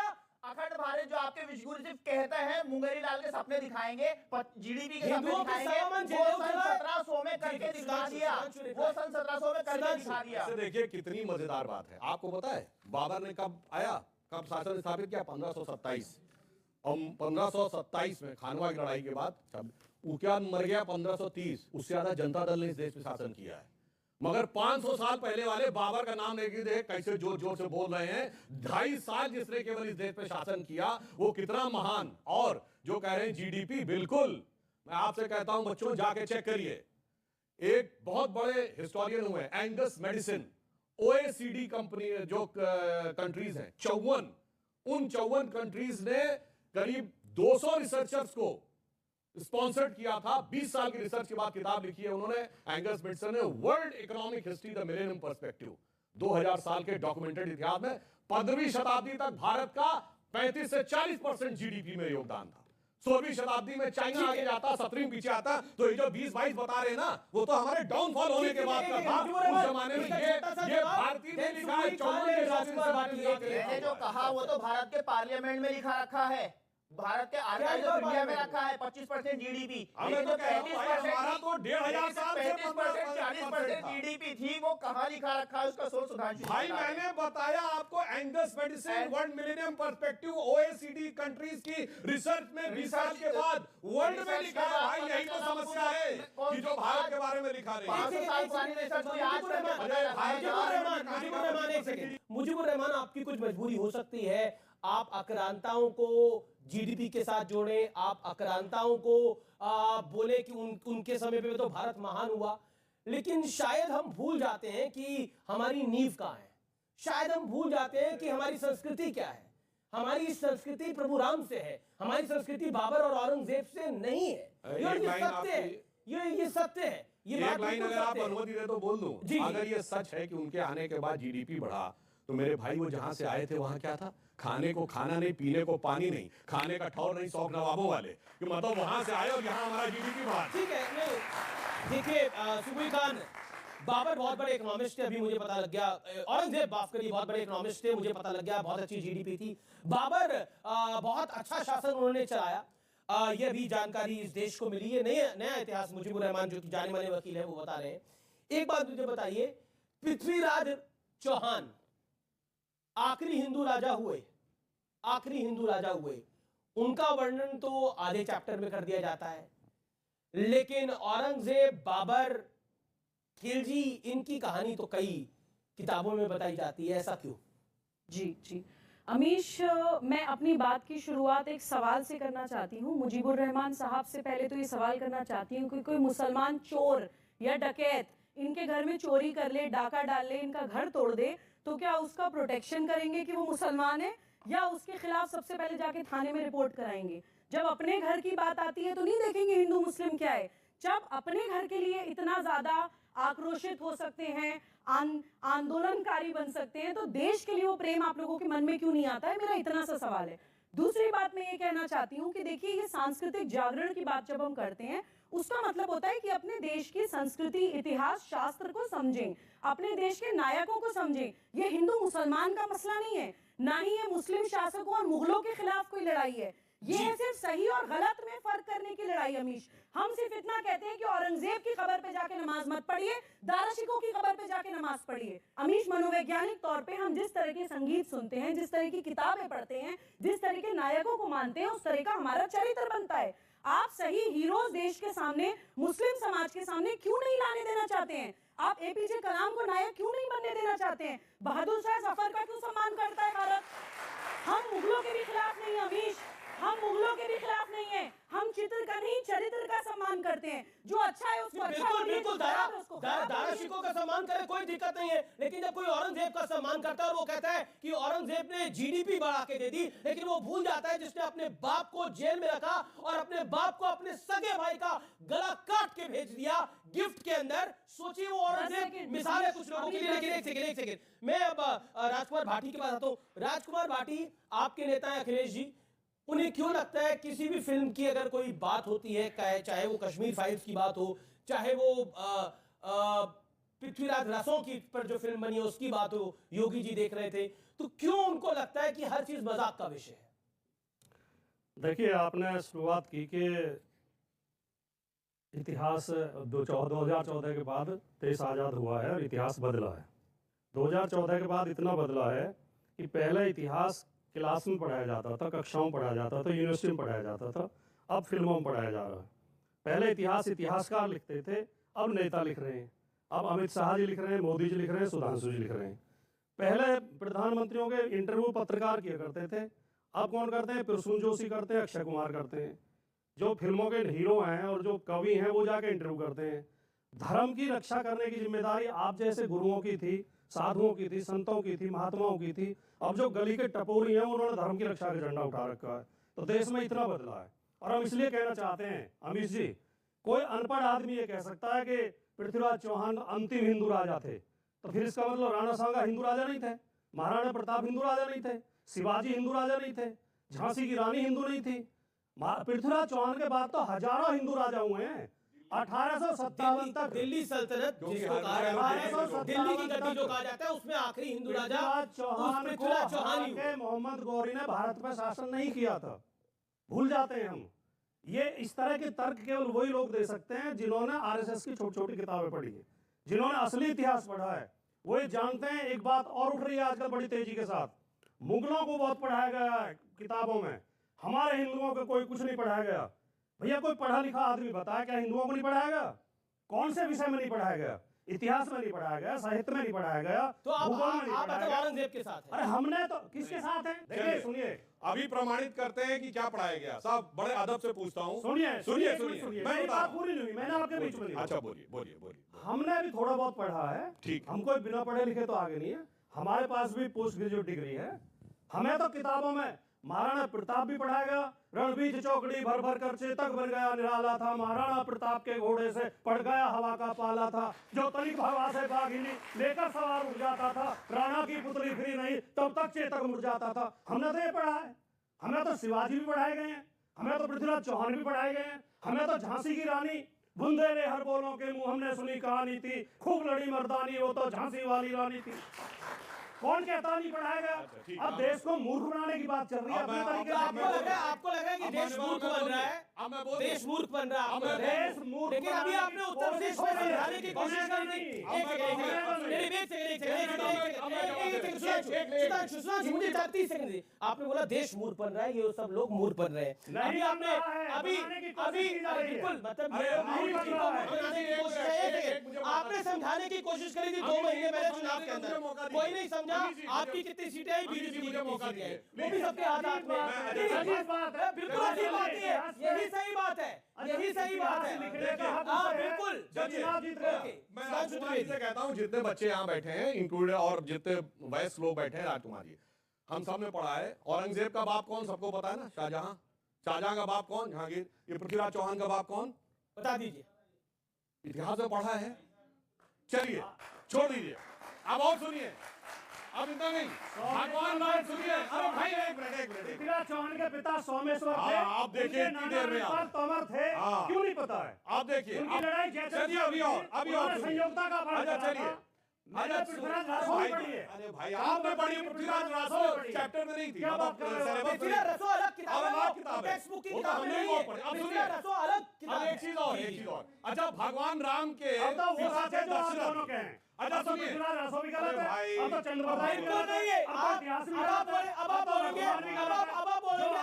अखंड भारत जो आपके विश्वगुरु सिर्फ कहते हैं, मुंगेरी लाल के सपने दिखाएंगे, GDP के सपने दिखाएंगे, वो सन 1700 में करके दिखा दिया, वो सन 1700 में करके दिखा दिया। ऐसे देखिए कितनी मजेदार बात है। आपको पता है बाबर ने कब आया, कब शासन स्थापित किया? 1527। और 1527 में खानवा की लड़ाई के बाद उक्यान मर गया 1530। उससे ज्यादा जनता दल ने इस देश में शासन किया है। मगर 500 साल पहले वाले बाबर का नाम लेके देख कैसे जोर जोर से बोल रहे हैं। 2.5 साल जिसने केवल इस देश पे शासन किया, वो कितना महान। और जो कह रहे हैं GDP, बिल्कुल मैं आपसे कहता हूं बच्चों, जाके चेक करिए। एक बहुत बड़े हिस्टोरियन हुए एंगस मेडिसिन, OECD कंपनी जो कंट्रीज हैं 54, उन 54 कंट्रीज ने करीब 200 रिसर्चर्स को स्पॉन्सर्ड किया था। 20 साल की रिसर्च के बाद किताब लिखी है उन्होंने, एंगस मेडिसन ने, world economic history the millennium perspective. 2000 साल के डॉक्यूमेंटेड इतिहास में 15वीं शताब्दी तक भारत का 35 से 40% GDP में योगदान था। 16वीं शताब्दी में चाइना आगे जाता, 17वीं पीछे आता। तो ये जो 20-22 बता रहे ना, वो तो हमारे डाउनफॉल होने के बाद का था। उस जमाने में ये भारतीय ने लिखा है। मैंने जो कहा वो तो भारत के पार्लियामेंट में लिखा रखा है, भारत के आर्काइव्स ऑफ इंडिया में रखा है। 25% GDP, हमें तो 35% 40% GDP थी, वो कहाँ लिखा रखा है उसका सोच सुधांशु भाई। मैंने बताया आपको, Angus medicine, world millennium perspective, OECD countries की रिसर्च में 20 साल के बाद वर्ल्ड में लिखा है। भाई यही तो समस्या है कि जो भारत के बारे में लिखा रहे हैं। मुजीबुर रहमान, आपकी कुछ मजबूरी हो सकती है, आप आक्रांताओं को GDP के साथ जोड़ें, आप आक्रांताओं को बोले कि उनके समय पे तो भारत महान हुआ, लेकिन शायद हम भूल जाते हैं कि हमारी नींव कहाँ है। शायद हम भूल जाते हैं कि हमारी संस्कृति क्या है। हमारी संस्कृति प्रभु राम से है, हमारी संस्कृति बाबर और औरंगजेब से नहीं है। ये सत्य है, ये सत्य है। ये एक लाइन अगर आप अनुमति दे तो बोल दूं। अगर ये सच है कि उनके आने के बाद GDP बढ़ा, तो मेरे भाई वो जहां से आए थे वहां क्या था? खाने को खाना नहीं, पीने को पानी नहीं, खाने का ठौर नहीं, शौक नवाबों वाले, कि मतलब वहां से आए और यहाँ हमारा GDP बढ़ा। ठीक है, देखिए सुबुई खान, बाबर बहुत बड़े इकोनॉमिस्ट थे, अभी मुझे पता लग गया। औरंगजेब माफ करिए, बहुत बड़े इकोनॉमिस्ट थे, मुझे पता लग गया। बहुत अच्छी GDP थी। बाबर बहुत अच्छा शासन उन्होंने चलाया, ये भी जानकारी इस देश को मिली है। नया इतिहास मुजीबुर रहमान जो कि जाने माने वकील है वो बता रहे हैं। एक बात मुझे बताइए, पृथ्वीराज चौहान आखिरी हिंदू राजा हुए, उनका वर्णन तो आधे चैप्टर में कर दिया जाता है, लेकिन औरंगजेब, बाबर, खिलजी, इनकी कहानी तो कई किताबों में बताई जाती है। ऐसा क्यों? जी अमीश, मैं अपनी बात की शुरुआत एक सवाल से करना चाहती हूँ। मुजीबुर रहमान साहब से पहले तो ये सवाल करना चाहती हूँ कि कोई मुसलमान चोर या डकैत इनके घर में चोरी कर ले, डाका डाल ले, इनका घर तोड़ दे, तो क्या उसका प्रोटेक्शन करेंगे कि वो मुसलमान है, या उसके खिलाफ सबसे पहले जाके थाने में रिपोर्ट कराएंगे? जब अपने घर की बात आती है तो नहीं देखेंगे हिंदू मुस्लिम क्या है। जब अपने घर के लिए इतना ज्यादा आक्रोशित हो सकते हैं, आंदोलनकारी बन सकते हैं, तो देश के लिए वो प्रेम आप लोगों के मन में क्यों नहीं आता है? मेरा इतना सा सवाल है। दूसरी बात मैं ये कहना चाहती हूँ कि देखिए, ये सांस्कृतिक जागरण की बात जब हम करते हैं, उसका मतलब होता है कि अपने देश की संस्कृति, इतिहास, शास्त्र को समझें, अपने देश के नायकों को समझें। ये हिंदू मुसलमान का मसला नहीं है, ना ही ये मुस्लिम शासकों और मुगलों के खिलाफ कोई लड़ाई है। ये है सिर्फ सही और गलत में फर्क करने की लड़ाई। अमीश, हम सिर्फ इतना कहते हैं कि औरंगजेब की खबर पे जाके नमाज मत पढ़िए, दाराशिकों की खबर पे जाके नमाज पढ़िए। अमीश, मनोवैज्ञानिक तौर पे हम जिस तरह के संगीत सुनते हैं, जिस तरह की किताबें पढ़ते हैं, जिस तरह के नायकों को मानते हैं, उस तरह का हमारा चरित्र बनता है। आप सही हीरोज देश के सामने, मुस्लिम समाज के सामने क्यों नहीं लाने देना चाहते हैं? आप APJ कलाम को नायक क्यों नहीं बनने देना चाहते हैं? बहादुर शाह जफर का क्यों सम्मान करता है भारत? हम मुगलों के भी खिलाफ नहीं है अमीश, हम मुगलों के भी खिलाफ नहीं है, हम चित्र का नहीं चरित्र का सम्मान करते हैं। जो अच्छा है उसको अच्छा बिल्कुल बोलिए, बिल्कुल जो खराब है उसको खराब दारा बोलिए। शिकोह का सम्मान करे, कोई दिक्कत नहीं है। लेकिन जब कोई औरंगजेब का सम्मान करता है और वो कहता है कि औरंगजेब ने जीडीपी बढ़ा के दे दी, लेकिन वो भूल जाता है जिसने अपने बाप को जेल में रखा और अपने बाप को अपने सगे भाई का गला काट के भेज दिया गिफ्ट के अंदर। सोचिए वो औरंगजेब मिसाल है कुछ लोगों के लिए। लेकिन एक सेकंड मैं अब राजकुमार भाटी के पास आता हूं। राजकुमार भाटी, आपके नेता हैं अखिलेश जी, उन्हें क्यों लगता है किसी भी फिल्म की अगर कोई बात होती है, चाहे वो कश्मीर फाइल्स की बात हो, चाहे वो पृथ्वीराज रसों की पर जो फिल्म बनी है उसकी बात हो, योगी जी देख रहे थे, तो क्यों उनको लगता है कि हर चीज मजाक का विषय है? देखिए, आपने शुरुआत की कि इतिहास 2014 के बाद देश आज़ाद हुआ है और इतिहास बदला है। 2014 के बाद इतना बदला है कि पहले इतिहास क्लास में पढ़ाया जाता था, कक्षाओं में पढ़ाया जाता था, यूनिवर्सिटी में पढ़ाया जाता था, अब फिल्मों में पढ़ाया जा रहा है। पहले इतिहासकार लिखते थे, अब नेता लिख रहे हैं। अब अमित शाह जी लिख रहे हैं, मोदी जी लिख रहे हैं, सुधांशु जी लिख रहे हैं। पहले प्रधानमंत्रियों के इंटरव्यू पत्रकार किया करते थे, अब कौन करते हैं? प्रसून जोशी करते हैं, अक्षय कुमार करते हैं। जो फिल्मों के हीरो हैं और जो कवि हैं वो जाके इंटरव्यू करते हैं। धर्म की रक्षा करने की जिम्मेदारी आप जैसे गुरुओं की थी, साधुओं की थी, संतों की थी, महात्माओं की थी। अब जो गली के टपोरी हैं उन्होंने धर्म की रक्षा का झंडा उठा रखा है। तो देश में इतना बदला है। और हम इसलिए कहना चाहते हैं अमीश जी, कोई अनपढ़ आदमी ये कह सकता है कि पृथ्वीराज चौहान अंतिम हिंदू राजा थे, तो फिर इसका मतलब राणा सांगा हिंदू राजा नहीं थे, महाराणा प्रताप हिंदू राजा नहीं थे, शिवाजी हिंदू राजा नहीं थे, झांसी की रानी हिंदू नहीं थी। पृथ्वीराज चौहान के बाद तो हजारों हिंदू राजा हुए हैं। 1857 तक दिल्ली सल्तनत जिसको कहा जाता है, दिल्ली की गद्दी जो कहा जाता है, उसमें आखिरी हिंदू राजा पृथ्वीराज चौहान ही हुए। मोहम्मद गौरी ने भारत पर शासन नहीं किया था, भूल जाते हैं हम। ये इस तरह के तर्क केवल वही लोग दे सकते हैं जिन्होंने आरएसएस की छोटी छोटी किताबें पढ़ी है, जिन्होंने असली इतिहास पढ़ा है। वो ये जानते हैं। एक बात और उठ रही है आजकल बड़ी तेजी के साथ, मुगलों को बहुत पढ़ाया गया है किताबों में, हमारे हिंदुओं को कोई कुछ नहीं पढ़ाया गया। भैया कोई पढ़ा लिखा आदमी बताया क्या हिंदुओं को नहीं पढ़ाया गया? कौन से विषय में नहीं पढ़ाया गया? इतिहास में नहीं पढ़ाया गया, साहित्य में नहीं पढ़ाया गया, तो आप औरंगजेब के साथ हैं। अरे हमने तो किसके साथ हैं? देखिए सुनिए, अभी प्रमाणित करते हैं कि क्या पढ़ाया गया। साहब बड़े अदब से पूछता हूँ, सुनिए सुनिए सुनिए, मेरी बात पूरी नहीं हुई, मैंने आपके बीच में। अच्छा बोलिए बोलिए बोलिए। हमने भी थोड़ा बहुत पढ़ा है, ठीक। हम कोई बिना पढ़े लिखे तो आगे नहीं है। हमारे पास भी पोस्ट ग्रेजुएट डिग्री है। हमें तो किताबों में महाराणा प्रताप भी पढ़ाया गया। रणबीज चौकड़ी भर भर कर चेतक बन गया निराला था, महाराणा प्रताप के घोड़े से पड़ गया हवा का पाला था, जो तनिक हवा से बाघिनी लेकर सवार उड़ जाता था, राणा की पुतली फ्री नहीं तब तक चेतक मुड़ जाता था। हमने तो ये पढ़ा है। हमें तो शिवाजी भी पढ़ाए गए हैं, हमें तो पृथ्वीराज चौहान भी पढ़ाए गए हैं, हमें तो झांसी की रानी बुंदेले हर बोलों के मुंह हमने सुनी कहानी थी, खूब लड़ी मर्दानी वो तो झांसी वाली रानी थी। कौन कहता नहीं पढ़ाया गया? अब देश को मूर्ख बनाने की बात चल रही है अपने तरीके से। आपको लग रहा है कि देश मूर्ख बन रहा है? देश मूर्ख बन रहा है, देश मूर्ख। लेकिन अभी आपने उत्तर प्रदेश में समझाने की कोशिश करी थी। मुझे 30 सेकंड। आपने बोला देश मूर्ख बन रहा है, ये सब लोग मूर्ख बन रहे हैं। अभी आपने अभी बिल्कुल मतलब आपने समझाने की कोशिश करी थी 2 महीने पहले चुनाव के अंदर, कोई नहीं समझा। आपकी कितनी सीटें आई बीजेपी की मौका दिया, वो भी सबके हाथ में। बिल्कुल सही बात है, यही सही बात है, यही सही बात है। बिल्कुल मैं कहता हूँ जितने बच्चे यहाँ बैठे हैं इंक्लूडेड और जितने वयस्क लोग बैठे हैं, राजकुमार जी, हम सब ने पढ़ा है। औरंगजेब का बाप कौन सबको पता है ना? शाहजहां। शाहजहां का बाप कौन? जहांगीर। ये पृथ्वीराज चौहान का बाप कौन? बता दीजिए। इतिहास में पढ़ा है। चलिए छोड़ दीजिए, अब और सुनिए। अब इतना नहीं, भगवान राम सुनिए। अरे भाई एक मिनट। पृथ्वीराज चौहान के पिता सोमेश्वर थे। आप देखिए इतनी देर में तोमर थे, क्यों नहीं पता है? आप देखिए उनकी लड़ाई चलिए अभी और संयोगता का पाठ अच्छा चलिए। पृथ्वीराज रासो भी पढ़ी है। अरे भाई आपने पढ़ी पृथ्वीराज रासो चैप्टर में नहीं थी। क्या बात कर रहे हो? पृथ्वीराज रासो अलग किताब है, टेक्स्ट बुक की किताब नहीं है। पृथ्वीराज रासो अलग किताब है। एक चीज और अच्छा, भगवान राम के वो साथ है जो आप दोनों के हैं। अच्छा सुनिए, पृथ्वीराज रासो भी गलत है, अब तो चंद्रप्रभा भी बिल्कुल नहीं है। अब आप बोलेंगे, अब आप बोलेंगे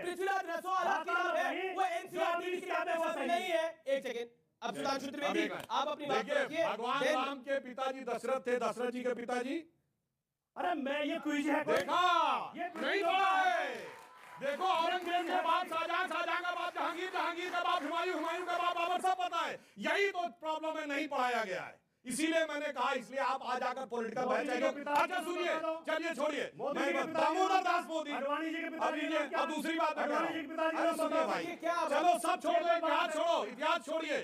पृथ्वीराज रासो अलग किताब है, वो एनसीईआरटी की किताब है, वो नहीं है। एक सेकंड, अब सुधांशु त्रिवेदी आप अपनी बात रखिए। भगवान राम के पिताजी दशरथ थे। दशरथ जी के पिताजी अरे मैं ये क्विज है देखा ये क्विज नहीं पढ़ा है। देखो औरंगजेब के बाद शाहजहां, शाहजहां का बाद जहांगीर, जहांगीर का बाद हुमायूं, हुमायूं का बाद बाबर, सब पता है। यही तो प्रॉब्लम है, नहीं पढ़ाया गया है। इसीलिए मैंने कहा, इसलिए आप आ जाकर पॉलिटिकल बहस। अच्छा सुनिए, चलिए छोड़िए, दामोदर दास मोदी, अब दूसरी बात, चलो सब छोड़ दो, इतिहास छोड़ो, इतिहास छोड़िए।